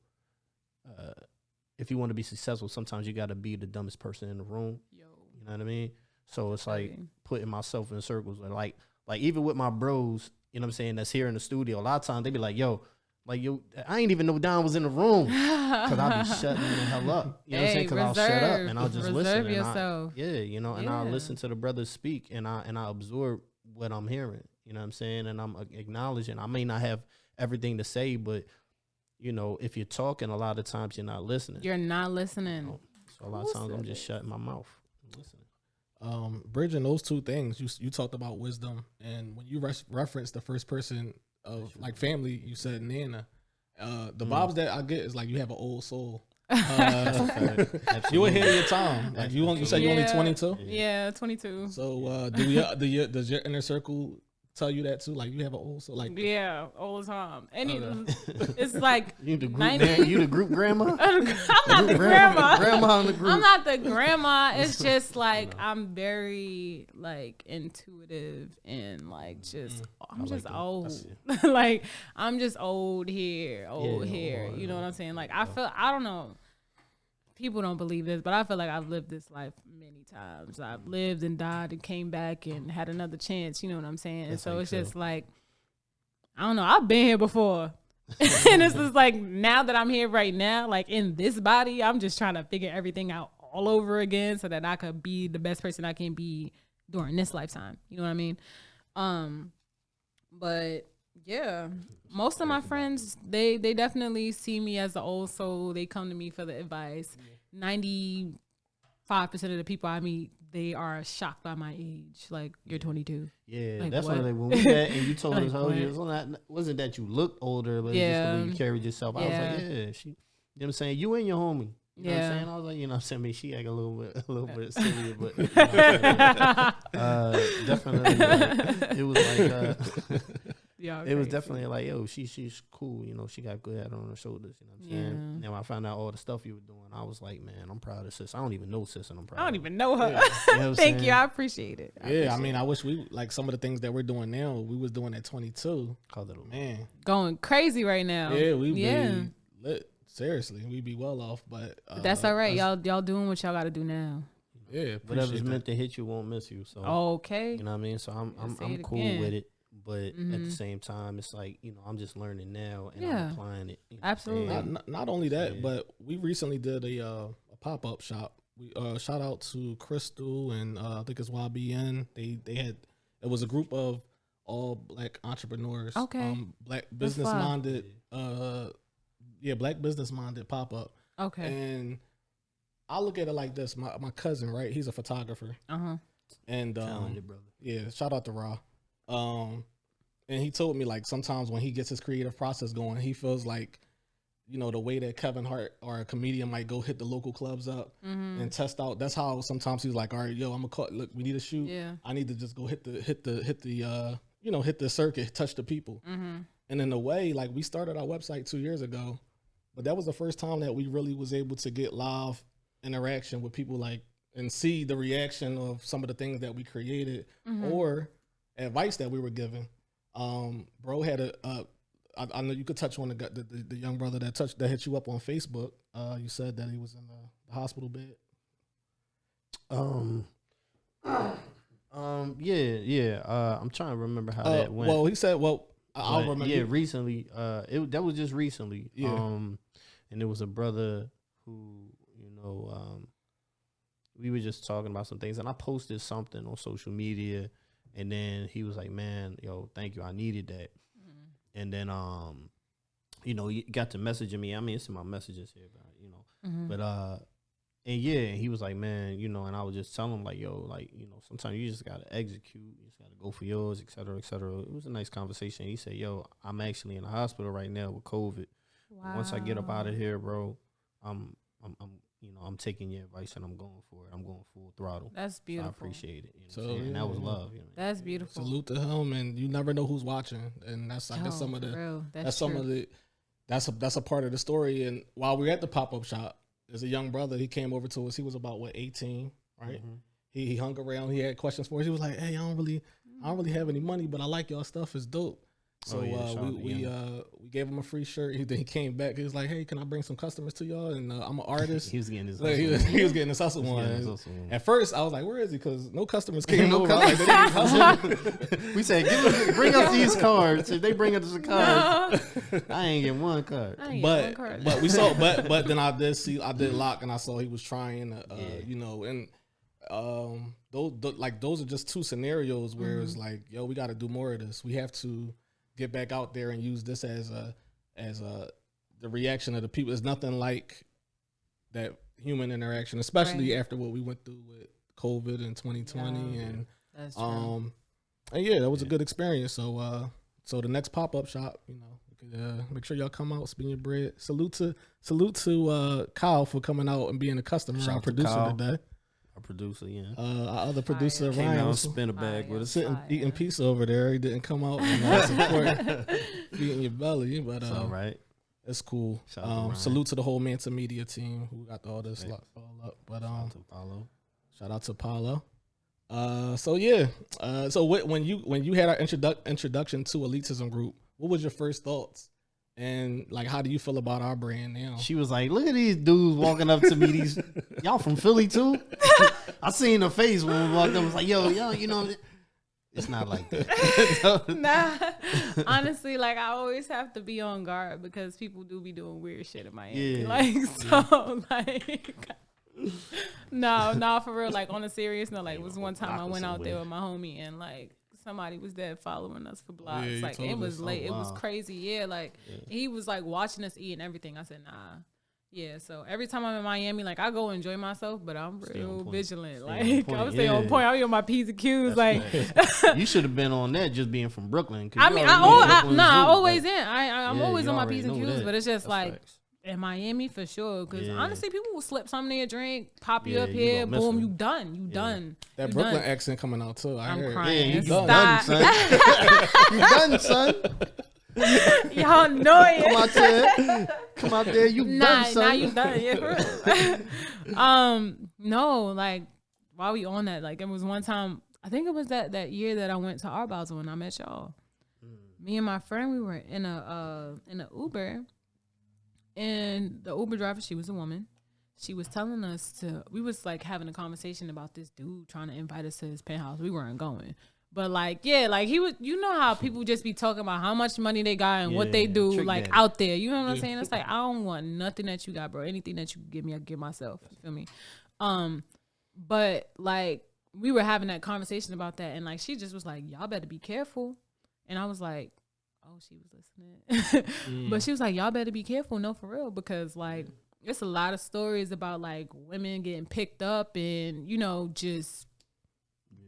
if you want to be successful, sometimes you got to be the dumbest person in the room. You know what I mean? So it's like putting myself in circles. Like even with my bros, you know what I'm saying, that's here in the studio, a lot of times they be like, yo, I ain't even know Don was in the room because I'll be shutting the hell up. You know what I'm saying? Because I'll shut up and I'll just listen. Yourself. You know, and I'll listen to the brothers speak and I absorb what I'm hearing. You know what I'm saying? And I'm acknowledging. I may not have everything to say, but, you know, if you're talking, a lot of times you're not listening. You're not listening. You know? So a lot of times I'm just shutting my mouth and listening. Bridging those two things, you talked about wisdom, and when you referenced the first person of like family, you said Nana. The vibes that I get is like you have an old soul. You ahead of your time. Like you said you're only 22. Yeah, 22. So does your inner circle tell you that too? Like you have an old soul. Like all the time. And it's like you the group grandma. I'm not the grandma. Grandma in the group. I'm not the grandma. It's just like I'm very like intuitive and like just I'm just old. Like I'm just old here. You know what I'm saying? Like I don't know. People don't believe this, but I feel like I've lived this life many times. I've lived and died and came back and had another chance. You know what I'm saying? And so it's just like, I don't know. I've been here before. And it's just like, now that I'm here right now, like in this body, I'm just trying to figure everything out all over again so that I could be the best person I can be during this lifetime. You know what I mean? But yeah, most of my friends, they definitely see me as the old soul. They come to me for the advice. 95% of the people I meet, they are shocked by my age. Like, you're 22. Yeah, like, that's when we met and you told us how you wasn't that you looked older, but it's just the way you carried yourself. I was like, you know what I'm saying? You and your homie. You know what I'm saying? I was like, you know what I'm saying? I mean, she act a little bit silly, but you know definitely it was like it was definitely like, yo, she's cool, you know, she got good head on her shoulders, you know what I'm saying? And when I found out all the stuff you were doing, I was like, man, I'm proud of sis. I don't even know sis, and I'm proud. I don't even know her. You know Thank you, I appreciate it. I mean, I wish we like some of the things that we're doing now. We was doing at 22. Man, going crazy right now. Yeah, we be lit. Seriously, we be well off, but that's all right. Y'all doing what y'all got to do now. Yeah, whatever's meant to hit you won't miss you. So okay, you know what I mean. So I'm cool with it. But at the same time, it's like, you know, I'm just learning now and I'm applying it. You know, absolutely. Not only that, but we recently did a pop-up shop. We shout out to Crystal and I think it's YBN. They had It was a group of all black entrepreneurs. Okay. Black business minded. Black business minded pop up. Okay. And I look at it like this. My cousin, right? He's a photographer. And talented brother. Yeah, shout out to Ra. And he told me like sometimes when he gets his creative process going, he feels like, you know, the way that Kevin Hart or a comedian might go hit the local clubs up and test out. That's how sometimes he's like, all right, yo, I'm gonna call. Look, we need a shoot. Yeah. I need to just go hit the circuit, touch the people. And in a way, like we started our website 2 years ago, but that was the first time that we really was able to get live interaction with people, like, and see the reaction of some of the things that we created or advice that we were given. Bro had I know you could touch on the young brother that hit you up on Facebook. You said that he was in the hospital bed. I'm trying to remember how that went. Well, he said, I'll remember. Yeah, recently. That was just recently. Yeah. And it was a brother who, you know, we were just talking about some things, and I posted something on social media, and then he was like, "Man, yo, thank you, I needed that." And then, you know, he got to messaging me. I mean, it's in my messages here, but you know, but and yeah, he was like, "Man, you know," and I was just telling him like, "Yo, like, you know, sometimes you just gotta execute, you just gotta go for yours, et cetera, et cetera." It was a nice conversation. He said, "Yo, I'm actually in the hospital right now with COVID. Wow. Once I get up out of here, bro, I'm taking your advice and I'm going for it. I'm going full throttle." That's beautiful. So I appreciate it. You know So, what I'm saying? And that was love. You know? That's beautiful. Salute to him, and you never know who's watching, and that's I guess some of the that's a part of the story. And while we were at the pop-up shop, there's a young brother. He came over to us. He was about 18, right? He hung around. He had questions for us. He was like, "Hey, I don't really have any money, but I like y'all stuff. It's dope." So we gave him a free shirt. Then he came back. He was like, "Hey, can I bring some customers to y'all?" And I'm an artist. He was getting his he was getting his hustle one. At first, I was like, "Where is he?" Because no customers came over. Like, they didn't hustle. We said, "Bring us these cards." If they bring us the cards, I ain't get one card. But we saw. But then I did lock, and I saw he was trying. You know, and those are just two scenarios where it's like, yo, we got to do more of this. We have to get back out there and use this as the reaction of the people. It's nothing like that human interaction, especially after what we went through with COVID in 2020. And that's true. And yeah, that was a good experience. So the next pop-up shop, you know, you could, make sure y'all come out, spin your bread. Salute to Kyle for coming out and being a customer, our producer today. Our producer, yeah. Our other producer, Ryan, Ryan, was spin a bag with us. Sitting eating pizza over there. He didn't come out and support feeding your belly, but it's all right. It's cool. Salute to the whole Manta Media team who got all this all up. But shout out to Paulo. So when you had our introduction to Elitism Group, what was your first thoughts? And like, how do you feel about our brand now? She was like, "Look at these dudes walking up to me. These y'all from Philly too?" I seen her face when we walked up. I was like, "Yo, you know, it's not like that." Nah, honestly, like I always have to be on guard because people do be doing weird shit in Miami. No, for real. Like on a serious note, like it was one time I went out there with my homie and like somebody was there following us for blocks. Like it was late. It was crazy. Yeah, like he was like watching us eat and everything. I said, nah. Yeah, so every time I'm in Miami, like I go enjoy myself, but I'm real vigilant. Like I'm staying on point. I'll be on my P's and Q's. Like you should have been on that just being from Brooklyn. I mean, I always in. I'm always on my P's and Q's, but it's just like in Miami for sure. Because honestly, people will slip something in your drink, pop you up here, boom, you done. You done. That Brooklyn accent coming out too. I'm crying. You done, son. You done, son. Y'all know it. Come out there. You done, son. Nah, you done. Yeah. No, like while we on that, like it was one time. I think it was that year that I went to Art Basel and I met y'all. Me and my friend, we were in a Uber. And the Uber driver, she was a woman. She was telling us we was like having a conversation about this dude trying to invite us to his penthouse. We weren't going. But like, yeah, like he was, you know how people just be talking about how much money they got and what they do like out there. You know what I'm saying? It's like, I don't want nothing that you got, bro. Anything that you give me, I give myself. You feel me? But like we were having that conversation about that, and like she just was like, y'all better be careful. And I was like, oh, she was listening. But she was like, y'all better be careful, no, for real, because like it's a lot of stories about like women getting picked up and, you know, just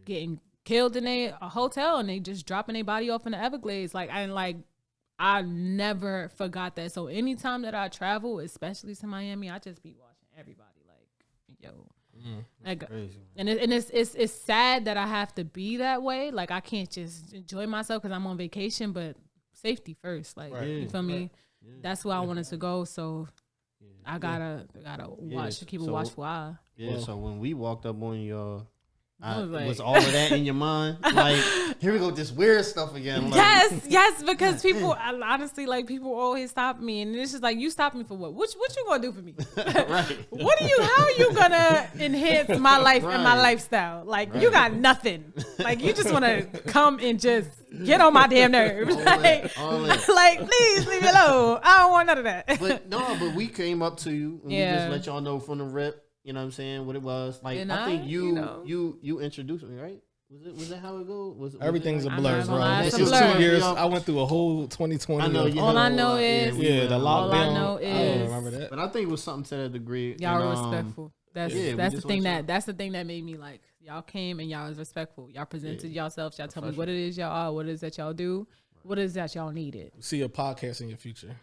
getting killed in a hotel and they just dropping their body off in the Everglades. Like, I never forgot that. So anytime that I travel, especially to Miami, I just be watching everybody like, yo. Like, crazy, and it's sad that I have to be that way. Like, I can't just enjoy myself because I'm on vacation, but safety first. Like, you feel me? Yeah. That's where I wanted to go. So I gotta watch, keep a watchful eye. Yeah. So when we walked up on your, was all of that in your mind? Like, here we go, this weird stuff again. Like, yes, because people, honestly, like, people always stop me, and it's just like, you stop me for what? What you gonna do for me? Right. How are you gonna enhance my life and my lifestyle? Like, you got nothing. Like, you just wanna come and just get on my damn nerves. Like, please leave me alone. I don't want none of that. But we came up to you and we just let y'all know from the rip. You know what I'm saying? What it was. Like, and I think you introduced me, right? Was that how it goes? Everything's a blur, bro. It's just 2 years. I went through a whole 2020. I know. All I know is the lockdown. All I know is I don't remember that. But I think it was something to that degree. Y'all were respectful. That's the thing that made me like, y'all came and y'all was respectful. Y'all presented yourselves. Y'all told me what it is y'all are, what it is that y'all do, what it is that y'all needed. See a podcast in your future.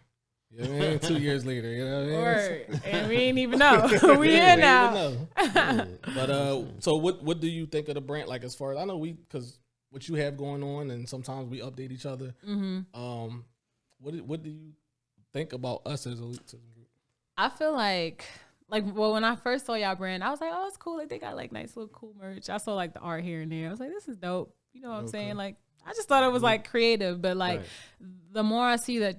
You know what I mean? 2 years later, you know what I mean? Word. And we ain't even know. We here now. But so what do you think of the brand? Like, as far as I know, because what you have going on, and sometimes we update each other. Mm-hmm. What do you think about us as Elitism Group? I feel like when I first saw y'all brand, I was like, oh, it's cool. Like, they got like nice little cool merch. I saw like the art here and there. I was like, this is dope. You know what I'm saying? Like, I just thought it was like creative, but like the more I see the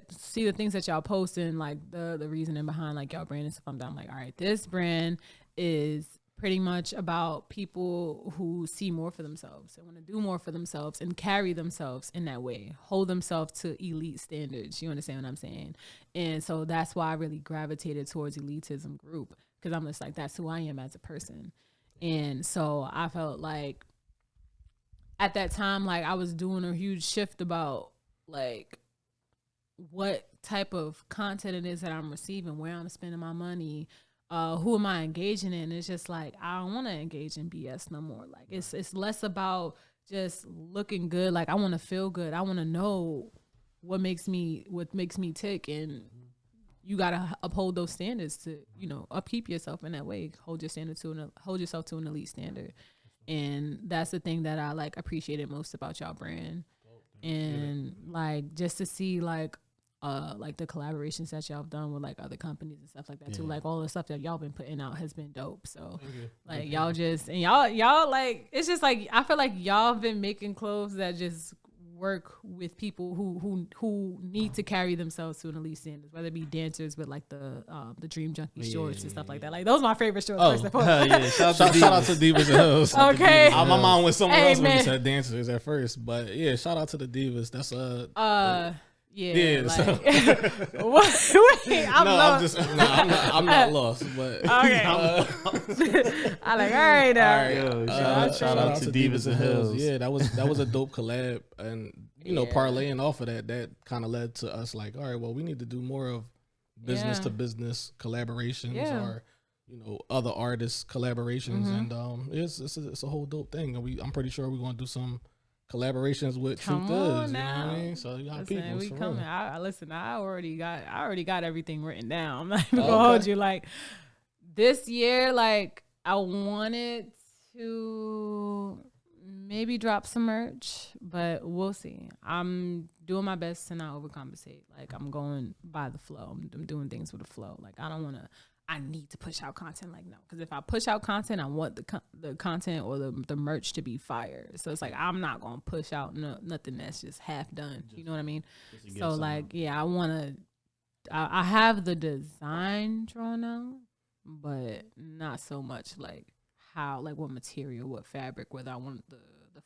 things that y'all post and like the reasoning behind like y'all brand and stuff, I'm like, all right, this brand is pretty much about people who see more for themselves and want to do more for themselves and carry themselves in that way, hold themselves to elite standards. You understand what I'm saying? And so that's why I really gravitated towards Elitism Group, because I'm just like, that's who I am as a person. And so I felt like at that time, like, I was doing a huge shift about like what type of content it is that I'm receiving, where I'm spending my money, who am I engaging in. It's just like, I don't want to engage in BS no more. Like, it's less about just looking good. Like, I want to feel good. I want to know what makes me tick, and you gotta uphold those standards to, you know, upkeep yourself in that way. Hold yourself to an elite standard. And that's the thing that I like appreciated most about y'all brand. And like, just to see like the collaborations that y'all have done with like other companies and stuff like that too. Like, all the stuff that y'all been putting out has been dope. So like, y'all just, and y'all like, it's just like, I feel like y'all been making clothes that just work with people who need to carry themselves to an elite standards, whether it be dancers with like the Dream Junkie shorts and stuff like that. Like, those are my favorite shorts. First and foremost. Shout out to Divas and Hills. Okay. My mom went somewhere else when you said dancers at first, but yeah, shout out to the Divas. That's yeah. So. Wait, I'm not lost, but okay. I like, all right now. Shout out to Divas and Hills. Yeah, that was a dope collab, and you know, parlaying off of that kind of led to us like, all right, well, we need to do more of business to business collaborations or, you know, other artists collaborations, and it's a whole dope thing, and I'm pretty sure we're gonna do some collaborations with Truth Is, you know what I mean? So you got people. We coming. I already got everything written down. I'm not even gonna hold you. Like, this year, like, I wanted to maybe drop some merch, but we'll see. I'm doing my best to not overcompensate. Like, I'm going by the flow. I'm doing things with the flow. Like, I need to push out content, like, no, because if I push out content, I want the content or the merch to be fire. So it's like, I'm not gonna push out nothing that's just half done. You know what I mean? So like, yeah, I have the design drawn out, but not so much like how, like, what material, what fabric, whether I want the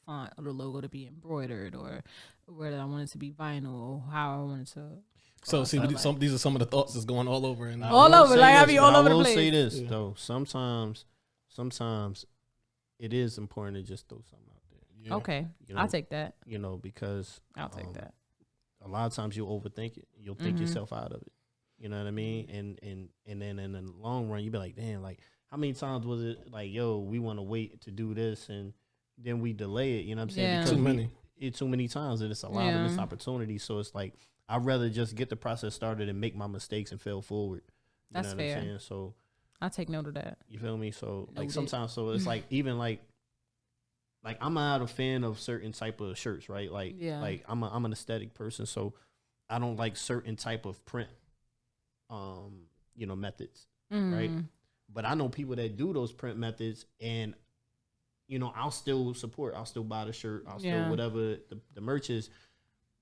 font or the logo to be embroidered, or whether I want it to be vinyl, or how I want it to. So see, these are some of the thoughts that's going all over, and all over. Like, I be all over the place. I will say this though. Sometimes it is important to just throw something out there. Yeah. Okay, You know, I'll take that. You know, because I'll take that. a lot of times you'll overthink it. You'll think yourself out of it. You know what I mean? And then in the long run, you be like, damn, like how many times was it like, yo, we want to wait to do this and then we delay it. You know what I'm saying? Yeah. Because Too many. Too many times, and it's a lot of missed opportunities. So it's like I'd rather just get the process started and make my mistakes and fail forward. You That's know what fair. I'm saying? So I'll take note of that. you feel me? So like Noted. sometimes, so it's like even like I'm not a fan of certain type of shirts, right? Like like I'm an aesthetic person, so I don't like certain type of print, you know, methods, right? But I know people that do those print methods, and you know, I'll still support. I'll still buy the shirt. I'll still whatever the merch is.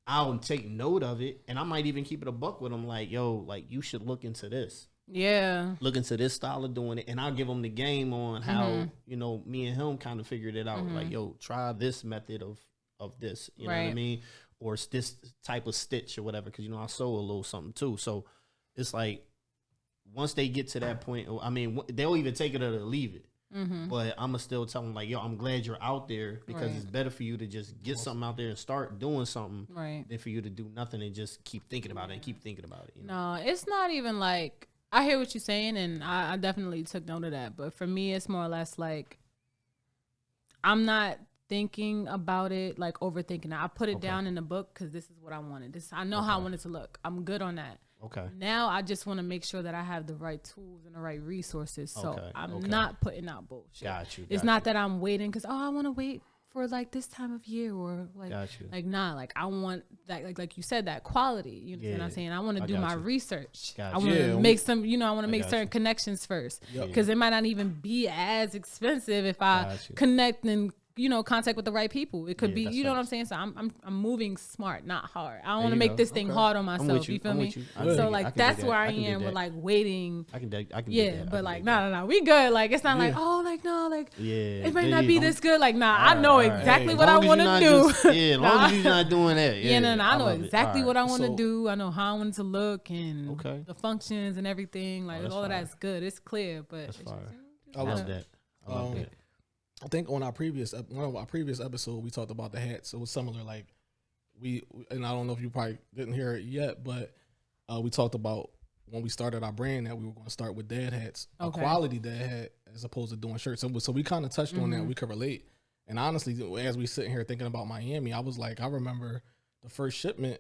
I'll take note of it, and I might even keep it a buck with them. Like, yo, like you should look into this. Yeah. Look into this style of doing it, and I'll give them the game on how you know me and him kind of figured it out. Like, yo, try this method of this. You know what I mean? Or it's this type of stitch or whatever. Because you know I sew a little something too. So it's like once they get to that point, I mean, they'll either take it or they'll leave it. But I'ma still tell them like, yo, I'm glad you're out there because it's better for you to just get something out there and start doing something than for you to do nothing and just keep thinking about it and keep thinking about it. You know? No, it's not even like I hear what you're saying, and I definitely took note of that. But for me, it's more or less like I'm not thinking about it, like overthinking it. I put it down in the book because this is what I wanted. I know how I want it to look. I'm good on that. Okay. Now I just want to make sure that I have the right tools and the right resources. So I'm not putting out bullshit. Got you. It's not that I'm waiting because I want to wait for like this time of year or like like I want that like you said, that quality. You know what I'm saying? I want to do my research. I want to make some, I want to make certain connections first because it might not even be as expensive if I connect and contact with the right people. It could be, you know what I'm saying? So I'm moving smart, not hard. I don't want to make this thing hard on myself. You feel me? So like that's where I am with like waiting. I can do that. But like no, we good. Like it's not like it might not be this good. Like I know exactly what I want to do. As long as you're not doing that. I know exactly what I want to do. I know how I want it to look and the functions and everything. Like all of that's good. It's clear. But that's fire. I love that. I think on one of our previous episode, we talked about the hats. It was similar. Like and I don't know if you probably didn't hear it yet, but we talked about when we started our brand that we were going to start with dad hats, a quality dad hat, as opposed to doing shirts. So we kind of touched on that. We could relate. And honestly, as we sitting here thinking about Miami, I was like, I remember the first shipment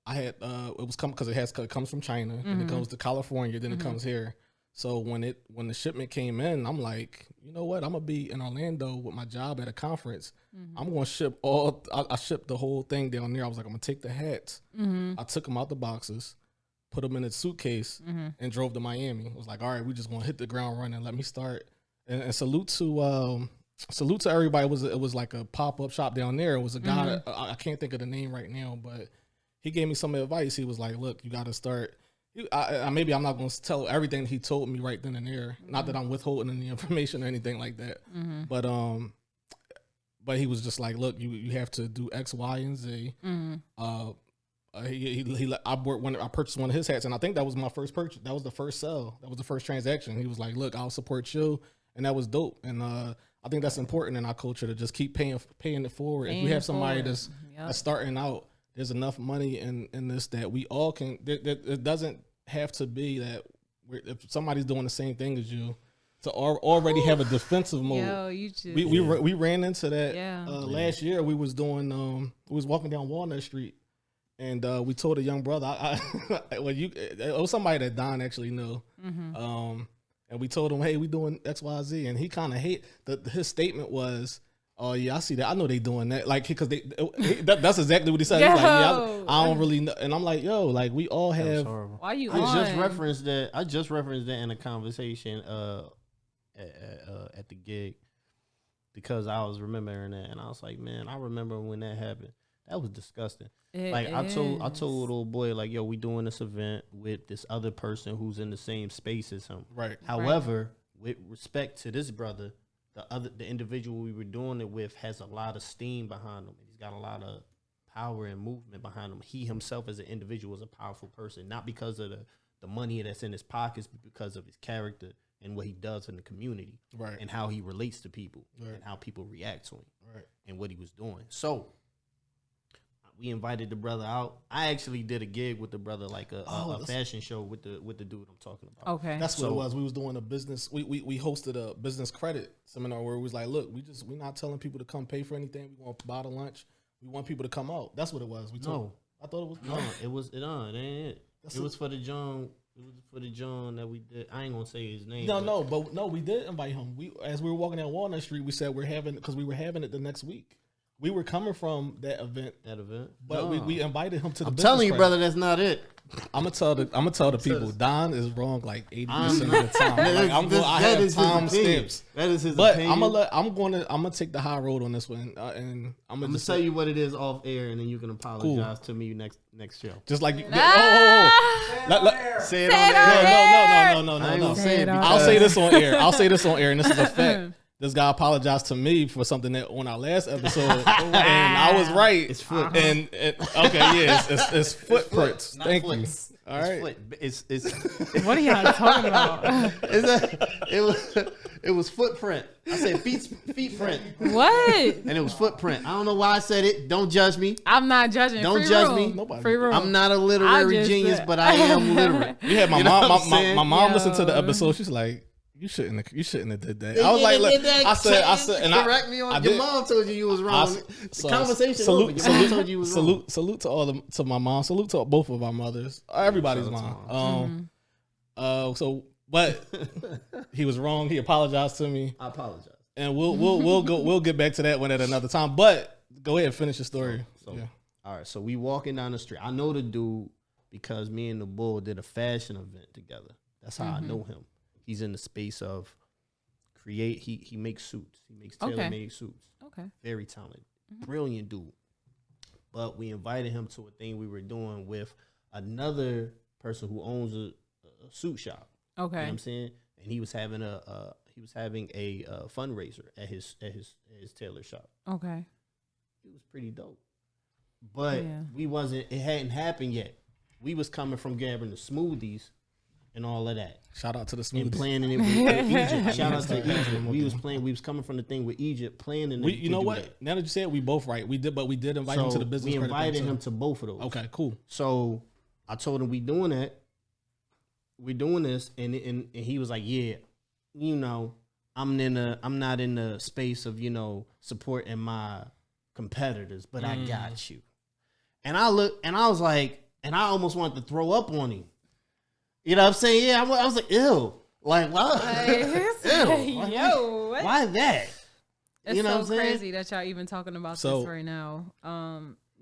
I had. It was because it comes from China and it comes to California, then it comes here. So when the shipment came in, I'm like, you know what? I'm gonna be in Orlando with my job at a conference. I'm gonna ship I shipped the whole thing down there. I was like, I'm gonna take the hats. I took them out the boxes, put them in a suitcase, and drove to Miami. I was like, all right, we just gonna hit the ground running. Let me start. And salute to everybody. It was like a pop-up shop down there. It was a guy. I can't think of the name right now, but he gave me some advice. He was like, look, you got to start. Maybe I'm not going to tell everything he told me right then and there. Not that I'm withholding any information or anything like that. But he was just like, look, you have to do X, Y, and Z. I purchased one of his hats, and I think that was my first purchase. That was the first sell. That was the first transaction. He was like, look, I'll support you, and that was dope. And I think that's important in our culture to just keep paying it forward. If we have somebody that's starting out, there's enough money in this that we all can. It doesn't have to be that if somebody's doing the same thing as you to already have a defensive mode. We ran into that last year. We was walking down Walnut Street, and we told a young brother. It was somebody that Don actually knew. And we told him, hey, we doing X, Y, Z, and he kind of his statement was, oh yeah, I see that. I know they doing that, like because that's exactly what he said. He's like, yeah, I don't really know, and I'm like, yo, like we all have. Why you? I just referenced that in a conversation at the gig because I was remembering that, and I was like, man, I remember when that happened. That was disgusting. I told old boy like, yo, we doing this event with this other person who's in the same space as him. Right. However, with respect to this brother, the individual we were doing it with has a lot of steam behind him. He's got a lot of power and movement behind him. He himself as an individual is a powerful person, not because of the money that's in his pockets, but because of his character, and what he does in the community, right, and how he relates to people, right, and how people react to him, right, and what he was doing. So we invited the brother out. I actually did a gig with the brother, like a fashion show with the dude I'm talking about. Okay, that's what it was. We was doing a business. We hosted a business credit seminar where it was like, look, we're not telling people to come pay for anything. We want to buy the lunch. We want people to come out. That's what it was. I thought it was. No, it ain't it. It was for the John. It was for the John that we did. I ain't gonna say his name. No, we did invite him. As we were walking down Walnut Street, we said because we were having it the next week. We were coming from that event. But we invited him to the. I'm telling you, brother, that's not it. I'm gonna tell the people. Don is wrong like 80% of the time. I have time stamps. That is his but opinion. I'm gonna take the high road on this one, and I'm gonna tell you what it is off air, and then you can apologize to me next show. Just like say it on air. No. I'll say this on air, and this is a fact. This guy apologized to me for something that on our last episode, and I was right. It's foot. And it's footprints. Thank you. All right. It's what are y'all talking about? It was footprint. I said feet print. What? And it was footprint. I don't know why I said it. Don't judge me. I'm not judging. Don't Free judge room. me. Nobody. Free room. I'm not a literary genius, but I am literate. We had my mom listened to the episode. She's like, You shouldn't have did that. I was like, look, I said, and correct me on. Your mom told you was wrong. The conversation over. Your mom told you was wrong. Salute to my mom. Salute to both of our mothers. Everybody's mom. But he was wrong. He apologized to me. I apologize. And we'll get back to that one at another time. But go ahead and finish your story. All right. So we walking down the street. I know the dude because me and the bull did a fashion event together. That's how I know him. He's in the space of create. He makes suits. He makes tailor-made suits. Okay. Very talented. Brilliant dude. But we invited him to a thing we were doing with another person who owns a suit shop. Okay. You know what I'm saying? And he was having a fundraiser at his tailor shop. Okay. It was pretty dope. But it hadn't happened yet. We was coming from grabbing the smoothies and all of that. Shout out to the smoothies. And planning it with Egypt. Shout out to Egypt. We was coming from the thing with Egypt, planning it. You know what? That. Now that you said it, we both right. We did invite him to the business. We invited him to both of those. Okay, cool. So I told him we doing that. We're doing this, and he was like, yeah, I'm not in the space of, supporting my competitors, but I got you. And I looked, and I was like, and I almost wanted to throw up on him. You know what I'm saying? Yeah, I was like, ew. Like, why? Ew. Why that? It's so what I'm crazy that y'all even talking about this right now.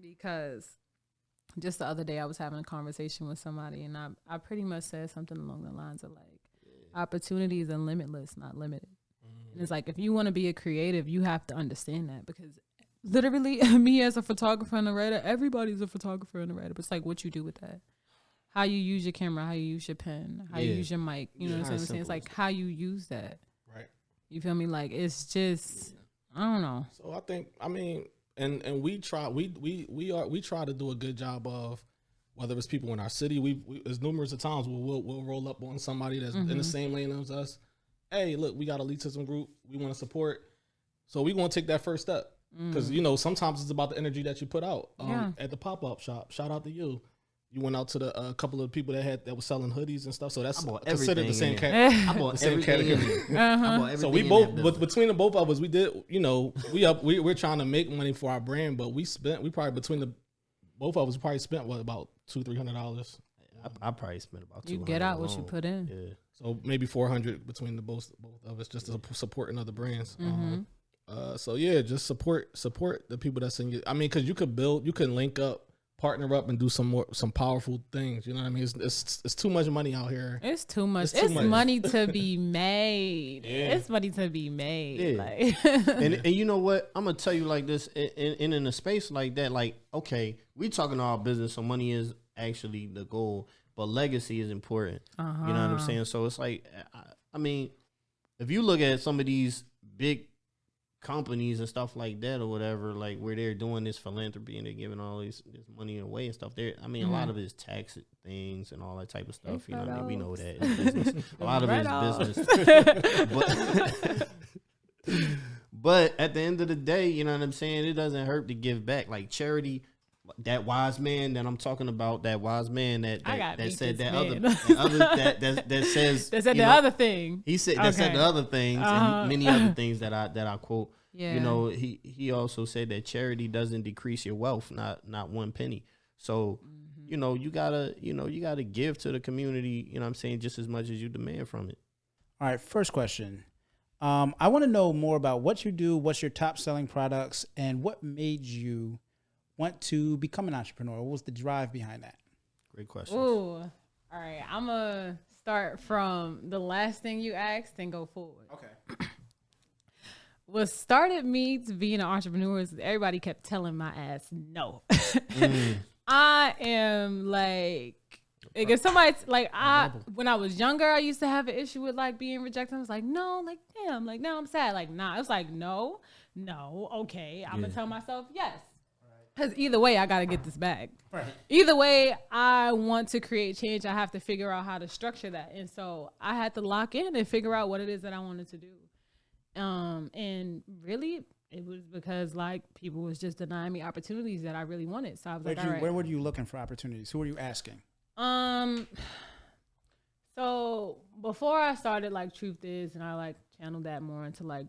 Because just the other day I was having a conversation with somebody, and I pretty much said something along the lines of like, opportunities are limitless, not limited. And it's like, if you want to be a creative, you have to understand that, because literally me as a photographer and a writer, everybody's a photographer and a writer. But it's like what you do with that. How you use your camera, how you use your pen, how you use your mic. You know what I'm saying? It's like how you use that. Right. You feel me? Like, it's just, I don't know. So I think, and we try to do a good job of, whether it's people in our city, we there's numerous of times where we'll roll up on somebody that's in the same lane as us. Hey, look, we got Elitism Group. We want to support. So we want to take that first step. Because, sometimes it's about the energy that you put out at the pop-up shop. Shout out to you. You went out to the couple of people that was selling hoodies and stuff. So that's considered the same category. So we both, but between the both of us, we did, we're trying to make money for our brand, but we probably between the both of us probably spent about $200-$300. I probably spent about $200. You get out what you put in. Yeah. So maybe $400 between the both of us, just to support other brands. So yeah, just support the people that's in you. Because you can link up, partner up, and do some powerful things. You know what I mean? It's too much money out here. It's too much. It's money to be made. Yeah. It's money to be made. Yeah. Like. and you know what? I'm gonna tell you like this. In a space like that, like, okay, we talking about business, so money is actually the goal, but legacy is important. You know what I'm saying? So it's like, if you look at some of these big companies and stuff like that or whatever, like where they're doing this philanthropy and they're giving all this money away and stuff. There, I mean, a lot of it is tax things and all that type of stuff. You know what I mean? We know that. It's business. A lot of it is business. But at the end of the day, you know what I'm saying? It doesn't hurt to give back. Like charity, that wise man that I'm talking about, that wise man that said that said the other thing. He said that said the other things and many other things that I quote. Yeah. You know, he also said that charity doesn't decrease your wealth, not one penny. So, you know, you gotta give to the community, you know what I'm saying, just as much as you demand from it. All right, first question. I want to know more about what you do, what's your top selling products, and what made you want to become an entrepreneur? What was the drive behind that? Great question. Ooh, all right. I'm going to start from the last thing you asked and go forward. Okay. What started me to being an entrepreneur is everybody kept telling my ass no. I am like if somebody's like, when I was younger, I used to have an issue with like being rejected. I was like, no, like, damn, like, now I'm sad. Like, nah, it was like, no, okay. I'm going to tell myself yes. Because either way, I got to get this bag. Right. Either way, I want to create change. I have to figure out how to structure that. And so I had to lock in and figure out what it is that I wanted to do. And really, it was because like people was just denying me opportunities that I really wanted. So I was all right. Where were you looking for opportunities? Who were you asking? So before I started like Truth Is, and I like channeled that more into like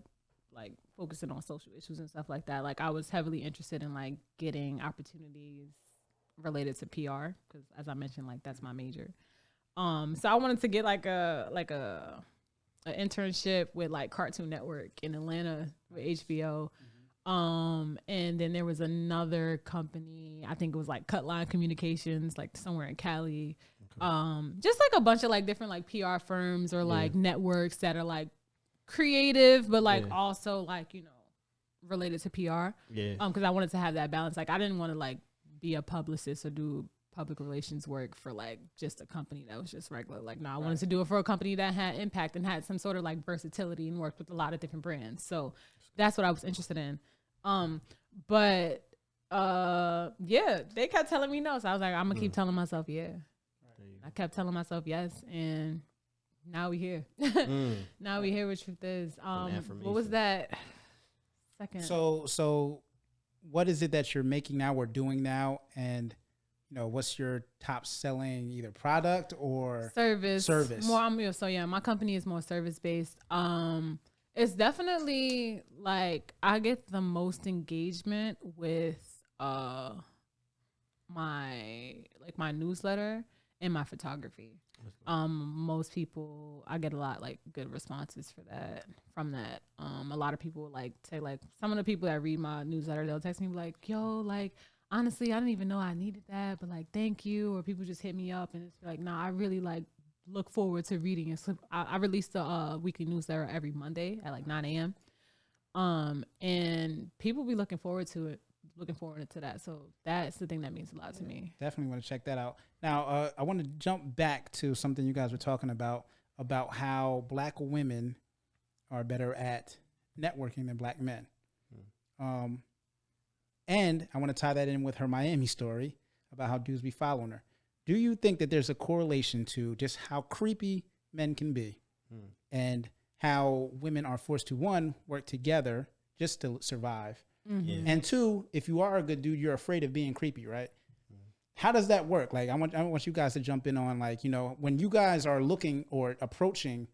focusing on social issues and stuff like that. Like I was heavily interested in like getting opportunities related to PR because as I mentioned, like that's my major. So I wanted to get like a internship with like Cartoon Network in Atlanta with HBO. And then there was another company, I think it was like Cutline Communications, like somewhere in Cali. Okay. Just like a bunch of like different like PR firms or like networks that are like creative, but like also like, you know, related to PR. Yeah. Because I wanted to have that balance. Like I didn't want to like be a publicist or do public relations work for like just a company that was just regular. Like, no, I wanted to do it for a company that had impact and had some sort of like versatility and worked with a lot of different brands. So that's what I was interested in. But they kept telling me no. So I was like, I'm gonna keep telling myself I kept telling myself yes, and now we here. Now we here with Truth Is. What was that second? So what is it that you're making now or doing now? And you know, what's your top selling either product or service? More, so my company is more service based. It's definitely like I get the most engagement with my newsletter and my photography. Most people, I get a lot like good responses from that. A lot of people like say like some of the people that read my newsletter, they'll text me like, yo, like honestly, I didn't even know I needed that, but like, thank you. Or people just hit me up and it's like, nah, I really like look forward to reading it. So I release the weekly newsletter every Monday at like 9 a.m. And people be looking forward to that. So that's the thing that means a lot to me. Definitely want to check that out. Now, I want to jump back to something you guys were talking about how Black women are better at networking than Black men. And I want to tie that in with her Miami story about how dudes be following her. Do you think that there's a correlation to just how creepy men can be and how women are forced to, one, work together just to survive, and two, if you are a good dude, you're afraid of being creepy, right? How does that work? Like, I want you guys to jump in on, like, you know, when you guys are looking or approaching,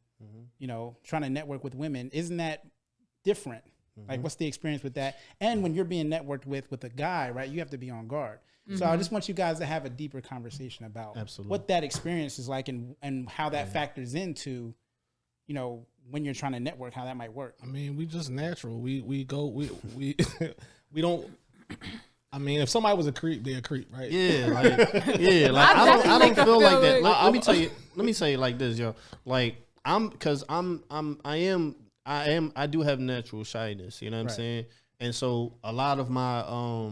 you know, trying to network with women, isn't that different? Like, what's the experience with that? And when you're being networked with a guy, right, you have to be on guard. So I just want you guys to have a deeper conversation about what that experience is like and how that factors into, you know, when you're trying to network, how that might work. I mean, we just natural. We don't. I mean, if somebody was a creep, they're a creep, right? Yeah, like I don't feel like that. Let me tell you like this, yo. Like I do have natural shyness, you know what I'm saying? And so a lot of my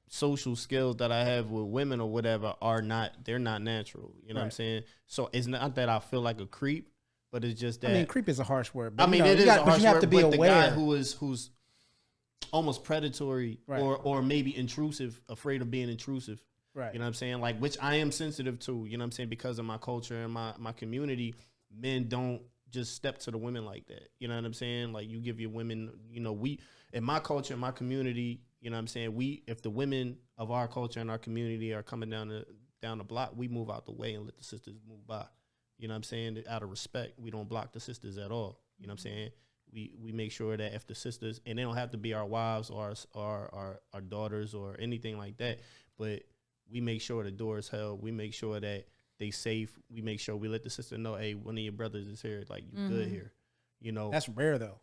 social skills that I have with women or whatever they're not natural, you know what I'm saying? So it's not that I feel like a creep, but it's just that. I mean, creep is a harsh word. But I mean, it is a harsh word. You have to be aware. The guy who's almost predatory or maybe intrusive, afraid of being intrusive. Right. You know what I'm saying? Like, which I am sensitive to, you know what I'm saying? Because of my culture and my community, men don't just step to the women like that. You know what I'm saying? Like, you give your women, you know, in my culture, in my community, you know what I'm saying? If the women of our culture and our community are coming down the block, we move out the way and let the sisters move by. You know what I'm saying? Out of respect, we don't block the sisters at all. You know what I'm saying? We make sure that if the sisters, and they don't have to be our wives or our daughters or anything like that, but we make sure the door is held. We make sure that they safe. We make sure we let the sister know, hey, one of your brothers is here. Like, you good here. You know, that's rare though.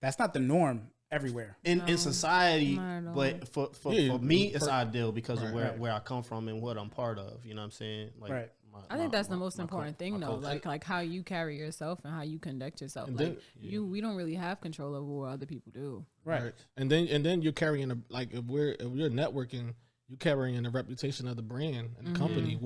That's not the norm everywhere in society. But for me, it's ideal because of where I come from and what I'm part of. You know what I'm saying? Like, I think that's the most important thing, though. Like how you carry yourself and how you conduct yourself. And like then, we don't really have control over what other people do. Right. And then you're carrying if you're networking, you're carrying the reputation of the brand and the company.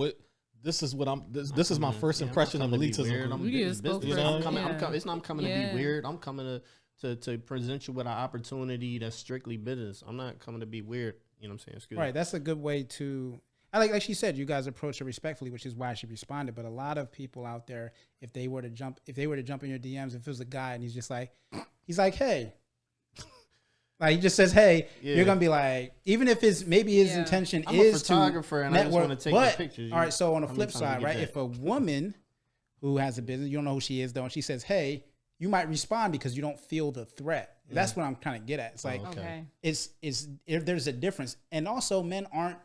This is my first impression of Elitism Group. I'm coming to be weird. I'm coming to present you with an opportunity that's strictly business. I'm not coming to be weird. You know what I'm saying? Right. That's a good way to. Like she said, you guys approach her respectfully, which is why she responded. But a lot of people out there, if they were to jump in your DMs, if it was a guy and he's like, hey. Like, he just says, "Hey," you're gonna be like, even if his intention I'm is a photographer to and network, I just want to take the pictures. All right, so on the flip side, right? If a woman who has a business, you don't know who she is though, and she says, "Hey," you might respond because you don't feel the threat. That's what I'm trying to get at. It's like, it's there's a difference, and also men aren't.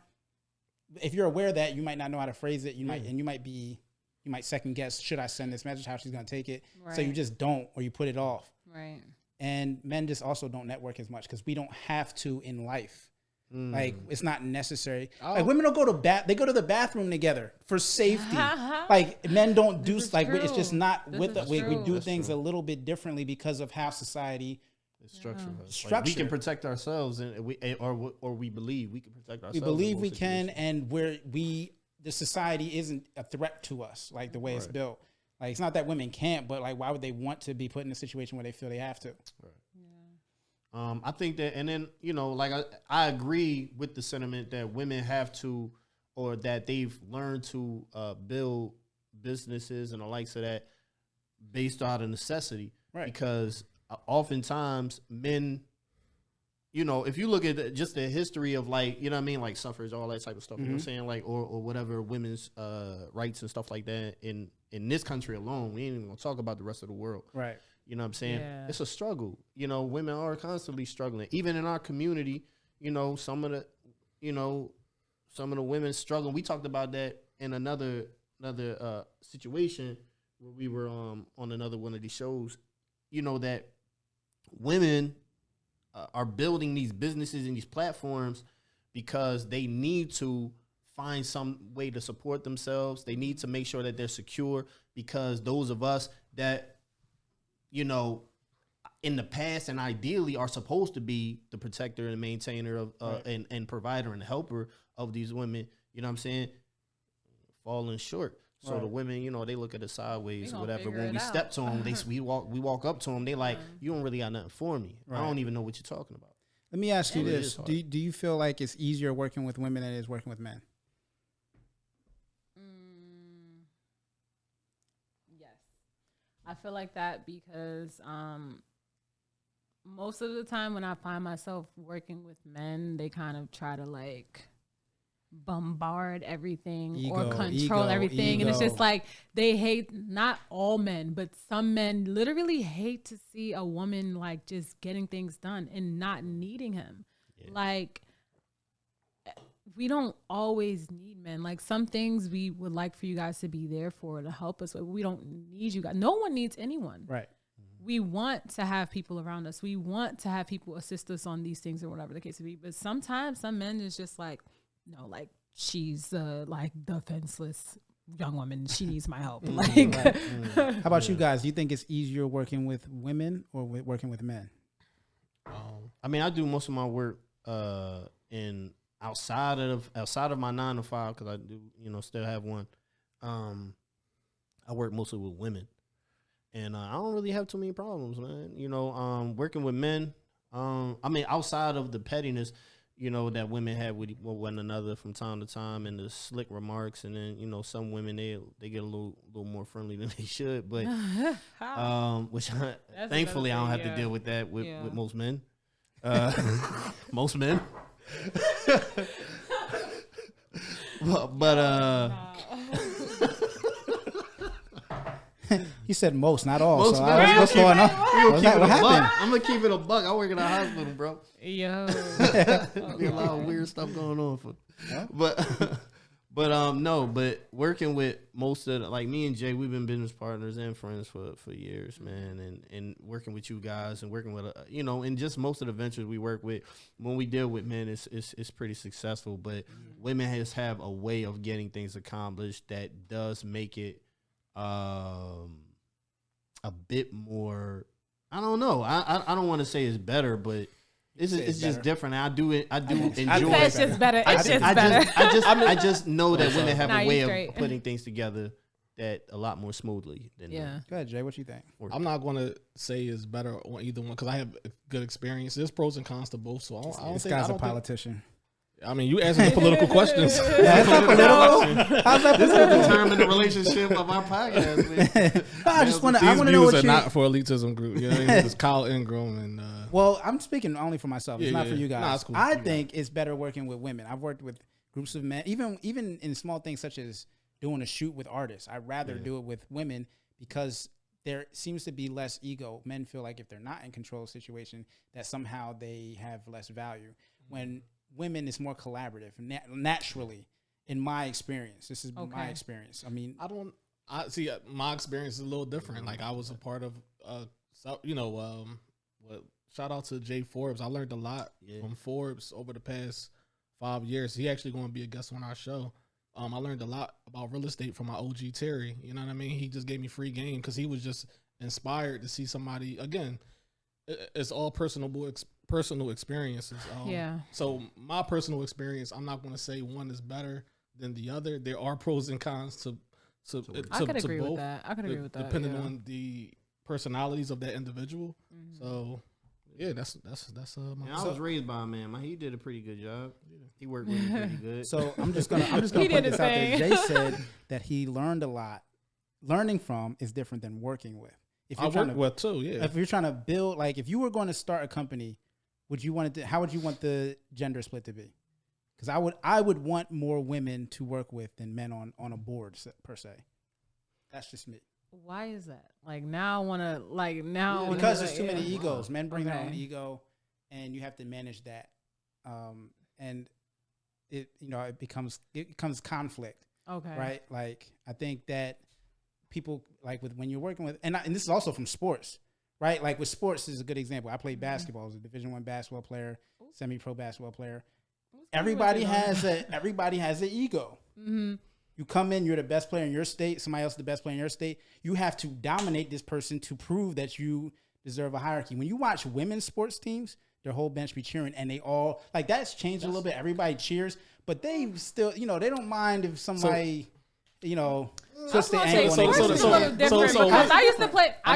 If you're aware that you might not know how to phrase it, you might second guess. Should I send this message? How she's gonna take it? Right. So you just don't, or you put it off. Right. And men just also don't network as much because we don't have to in life. Like, it's not necessary. Like, women don't go to they go to the bathroom together for safety. Like, men don't do it's just not with us. We do things a little bit differently because of how society is structured. Like, we can protect ourselves, and we believe we can protect ourselves. We believe we can, and the society isn't a threat to us like the way it's built. Like, it's not that women can't, but like, why would they want to be put in a situation where they feel they have to? Right. Yeah. I think that, and then, you know, like I agree with the sentiment that women have to, or that they've learned to build businesses and the likes of that based out of necessity. Right. Because oftentimes men, you know, if you look at just the history of, like, you know what I mean, like suffrage, all that type of stuff, you know what I'm saying, like, or whatever, women's rights and stuff like that in this country alone, we ain't even gonna talk about the rest of the world. Right. You know what I'm saying? Yeah. It's a struggle. You know, women are constantly struggling. Even in our community, you know, some of the women struggling. We talked about that in another situation where we were on another one of these shows. You know, that women are building these businesses and these platforms because they need to find some way to support themselves. They need to make sure that they're secure, because those of us that, you know, in the past and ideally are supposed to be the protector and maintainer of and provider and helper of these women, you know what I'm saying, falling short. So the women, you know, they look at us sideways or whatever. When we step to them, we walk up to them. They like, you don't really got nothing for me. I don't even know what you're talking about. Let me ask you this: Do you feel like it's easier working with women than it is working with men? Yes, I feel like that because most of the time when I find myself working with men, they kind of try to like bombard everything or control everything. And it's just like they hate, not all men, but some men literally hate to see a woman like just getting things done and not needing him. Yeah. Like, we don't always need men. Like, some things we would like for you guys to be there for, to help us, but we don't need you guys. No one needs anyone. Right. We want to have people around us. We want to have people assist us on these things or whatever the case may be. But sometimes some men is just like, no, like, she's like the defenseless young woman. She needs my help. Like, how about you guys? Do you think it's easier working with women or working with men? I mean, I do most of my work in outside of my 9 to 5, because I do, you know, still have one. I work mostly with women, And I don't really have too many problems, man. You know, working with men. I mean, outside of the pettiness, you know, that women have with one another from time to time, and the slick remarks, and then, you know, some women they get a little more friendly than they should, but which thankfully I don't have to deal with that with most men. Most men. but He said most, not all. Most so men. what's going on? What happened? I'm gonna keep it a buck. I work in a hospital, bro. Yo. Be a lot of weird stuff going on for, no, but working with most of like me and Jay, we've been business partners and friends for years, man, and working with you guys and working with you know, and just most of the ventures we work with, when we deal with men, it's pretty successful. But women have a way of getting things accomplished that does make it a bit more. I don't know. I don't want to say it's better, but it's just different. I do enjoy it. It's just better. It's just better. I just know that women have a way of putting things together that a lot more smoothly than men. Go ahead, Jay. What you think? I'm not going to say it's better on either one because I have good experience. There's pros and cons to both. So I don't think this guy's a politician. I mean, you asking political questions. That's not political. How's that This will determine the relationship of our podcast. I want to know what are you. not for Elitism Group. You know, it's Kyle Ingram and. Well, I'm speaking only for myself. It's not for you guys. Nah, it's cool. I think it's better working with women. I've worked with groups of men, even in small things such as doing a shoot with artists. I'd rather do it with women because there seems to be less ego. Men feel like if they're not in control of the situation, that somehow they have less value. When women, it's more collaborative, naturally, in my experience. This is my experience. I mean, I see my experience is a little different. Like I was a part of, shout out to Jay Forbes. I learned a lot from Forbes over the past 5 years. He actually going to be a guest on our show. I learned a lot about real estate from my OG Terry. You know what I mean? He just gave me free game because he was just inspired to see somebody. Again, it's all personal experiences. So my personal experience, I'm not going to say one is better than the other. There are pros and cons to I could agree with that. Depending on the personalities of that individual. So. Yeah, that's my. I was raised by a man. He did a pretty good job. He worked with me pretty good. So I'm just gonna put this out there. Jay said that he learned a lot. Learning from is different than working with. I work with too. Yeah. If you're trying to build, like, if you were going to start a company, how would you want the gender split to be? Because I would want more women to work with than men on a board per se. That's just me. Why is that? Like now I want to because there's too many egos. Men bring their own ego, and you have to manage that. And it becomes conflict. Okay. Right. Like I think that people when you're working with and this is also from sports, right? Like with sports is a good example. I played basketball. I was a Division I basketball player, semi-pro basketball player. Everybody has an ego. Mm-hmm. You come in, you're the best player in your state. Somebody else is the best player in your state. You have to dominate this person to prove that you deserve a hierarchy. When you watch women's sports teams, their whole bench be cheering, and they all that's changed a little bit. Everybody cheers, but they still, they don't mind if somebody, twist the angle. Sports is a little different because I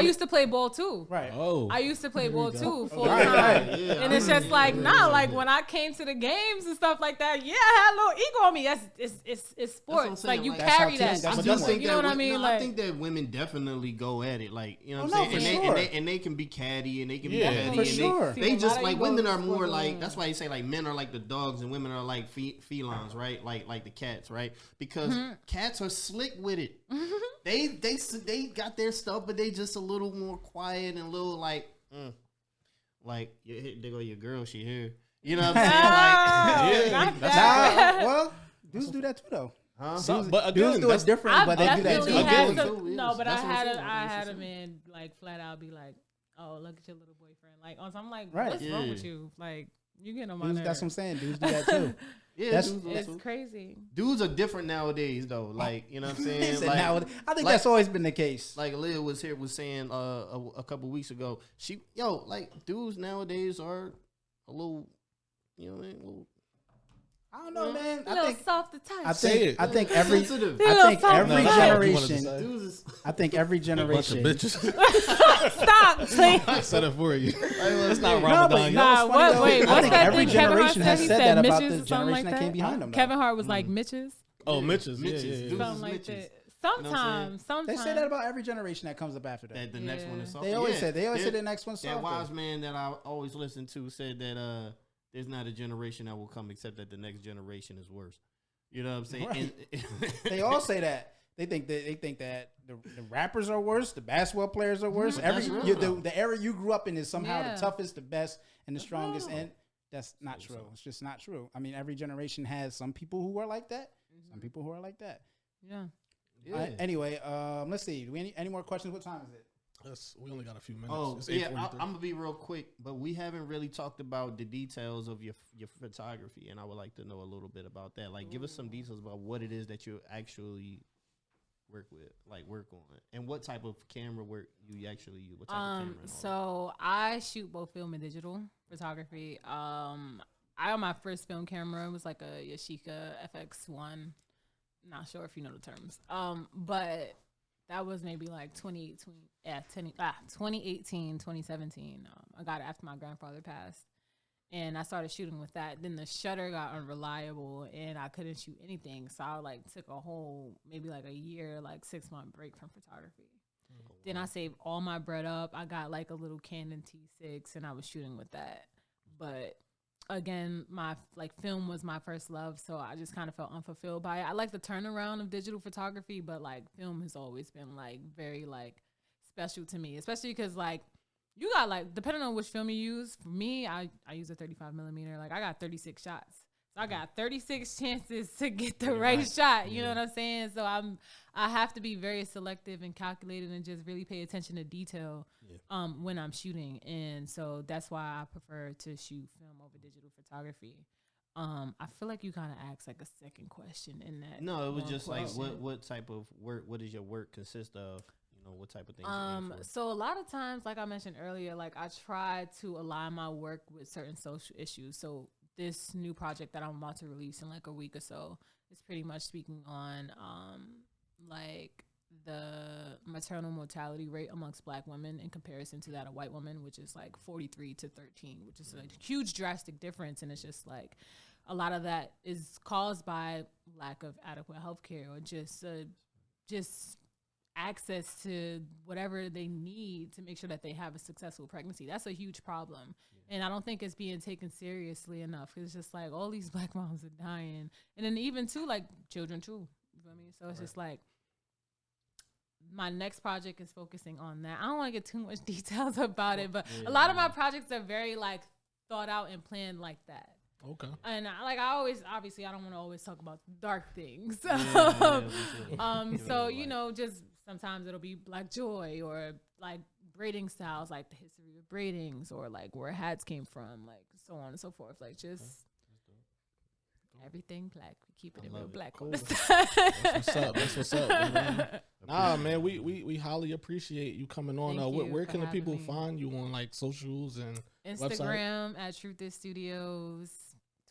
used to play ball too. Right. Oh. I used to play ball too full time. And it's just like when I came to the games and stuff like that, I had a little ego on me. It's sports. Like you carry that. You know what I mean? I think that women definitely go at it. Like, you know what I'm saying? And they can be catty and they can be petty. For sure. They just like women are more like, that's why you say like men are like the dogs and women are like felines, right? Like the cats, right? Because cats are slick with it. They got their stuff, but they just a little more quiet and a little like there go your girl, she here. You know what I'm saying? Well, dudes do that too though. But again, dudes do it different, but they do that too. No, but I had a man like flat out be like, "Oh, look at your little boyfriend." Like, so I'm like, "What's wrong with you?" Like, you getting on my nerves. That's what I'm saying. Dudes do that too. Yeah, it's crazy. Dudes are different nowadays, though. Like, you know what I'm saying? I think that's always been the case. Like Leah was saying a couple weeks ago. Dudes nowadays are a little, I don't know, man. A little soft to touch. I think every Sensitive. generation. I think every generation. Stop, please. I said it for you. It's not No, Ramadan. but Y'all. Wait, I what's think that every thing Kevin Hart generation said? has He said said that about Mitches the or something generation like that came that? behind them. Kevin Hart was like Mitches. Oh, Mitch's. Yeah. Something like that. Sometimes. They say that about every generation that comes up after that. The next one is soft. They always say the next one's That softer. wise man that I always listen to said that there's not a generation that will come except that the next generation is worse. You know what I'm saying? Right. They all say that. They think that the rappers are worse, the basketball players are worse. The era you grew up in is somehow the toughest, the best, and the strongest. And that's not true. It's just not true. I mean, every generation has some people who are like that, some people who are like that. Yeah. Anyway, let's see. Do we any more questions? What time is it? We only got a few minutes. Oh, It's yeah, 8:43. I'm gonna be real quick, but we haven't really talked about the details of your photography, and I would like to know a little bit about that. Like, give us some details about what it is that you actually work on, and what type of camera work you actually use. What type of camera? So I shoot both film and digital photography. On my first film camera was like a Yashica FX1. Not sure if you know the terms. But that was maybe like 2018, 2017. I got it after my grandfather passed. And I started shooting with that. Then the shutter got unreliable and I couldn't shoot anything. So I took a whole, maybe like a year, 6-month break from photography. Then I saved all my bread up. I got like a little Canon T6 and I was shooting with that. But again, my film was my first love, so I just kind of felt unfulfilled by it. I like the turnaround of digital photography, but film has always been very special to me, especially because you got depending on which film you use. For me, I use a 35 millimeter. I got 36 shots, so I got 36 chances to get the right shot. You know what I'm saying? So I have to be very selective and calculated and just really pay attention to detail when I'm shooting. And so that's why I prefer to shoot film over digital photography. I feel like you kind of asked a second question in that. No, it was just question. What type of work, what does your work consist of? You know, what type of things so a lot of times, like I mentioned earlier, I try to align my work with certain social issues. So this new project that I'm about to release in a week or so is pretty much speaking on the maternal mortality rate amongst Black women in comparison to that of white women, which is 43 to 13, which is a huge drastic difference. And it's just a lot of that is caused by lack of adequate health care or just access to whatever they need to make sure that they have a successful pregnancy. That's a huge problem. And I don't think it's being taken seriously enough. It's just all these Black moms are dying. And then even too, children too. You know what I mean? So it's just my next project is focusing on that. I don't want to get too much details about it, but a lot of my projects are very thought out and planned like that. Okay. And I always, obviously, I don't want to always talk about dark things. So just sometimes it'll be Black joy or braiding styles, the history of braidings or where hats came from, so on and so forth. Just everything Black. We keep it in real Black. Cool. That's what's up. Man. Nah, man, we highly appreciate you coming on. Where can the people find you on socials and Instagram website? at Truth Is Studios,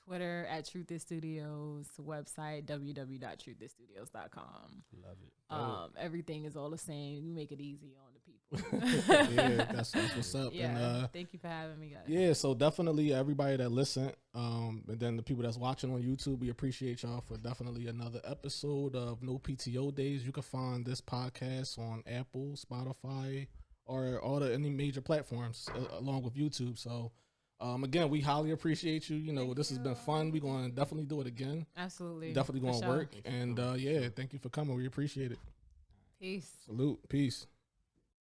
Twitter at Truth Is Studios, website www.truthisstudios.com. Love it. Everything is all the same. You make it easy on the people. Yeah, that's what's up. Yeah, and, thank you for having me, guys. Yeah, so definitely everybody that listened, and then the people that's watching on YouTube, we appreciate y'all for definitely another episode of No PTO Days. You can find this podcast on Apple, Spotify, or any major platforms along with YouTube. So again, we highly appreciate you. This has been fun. We're going to definitely do it again. Absolutely. Definitely going to work. And thank you for coming. We appreciate it. Peace. Salute. Peace.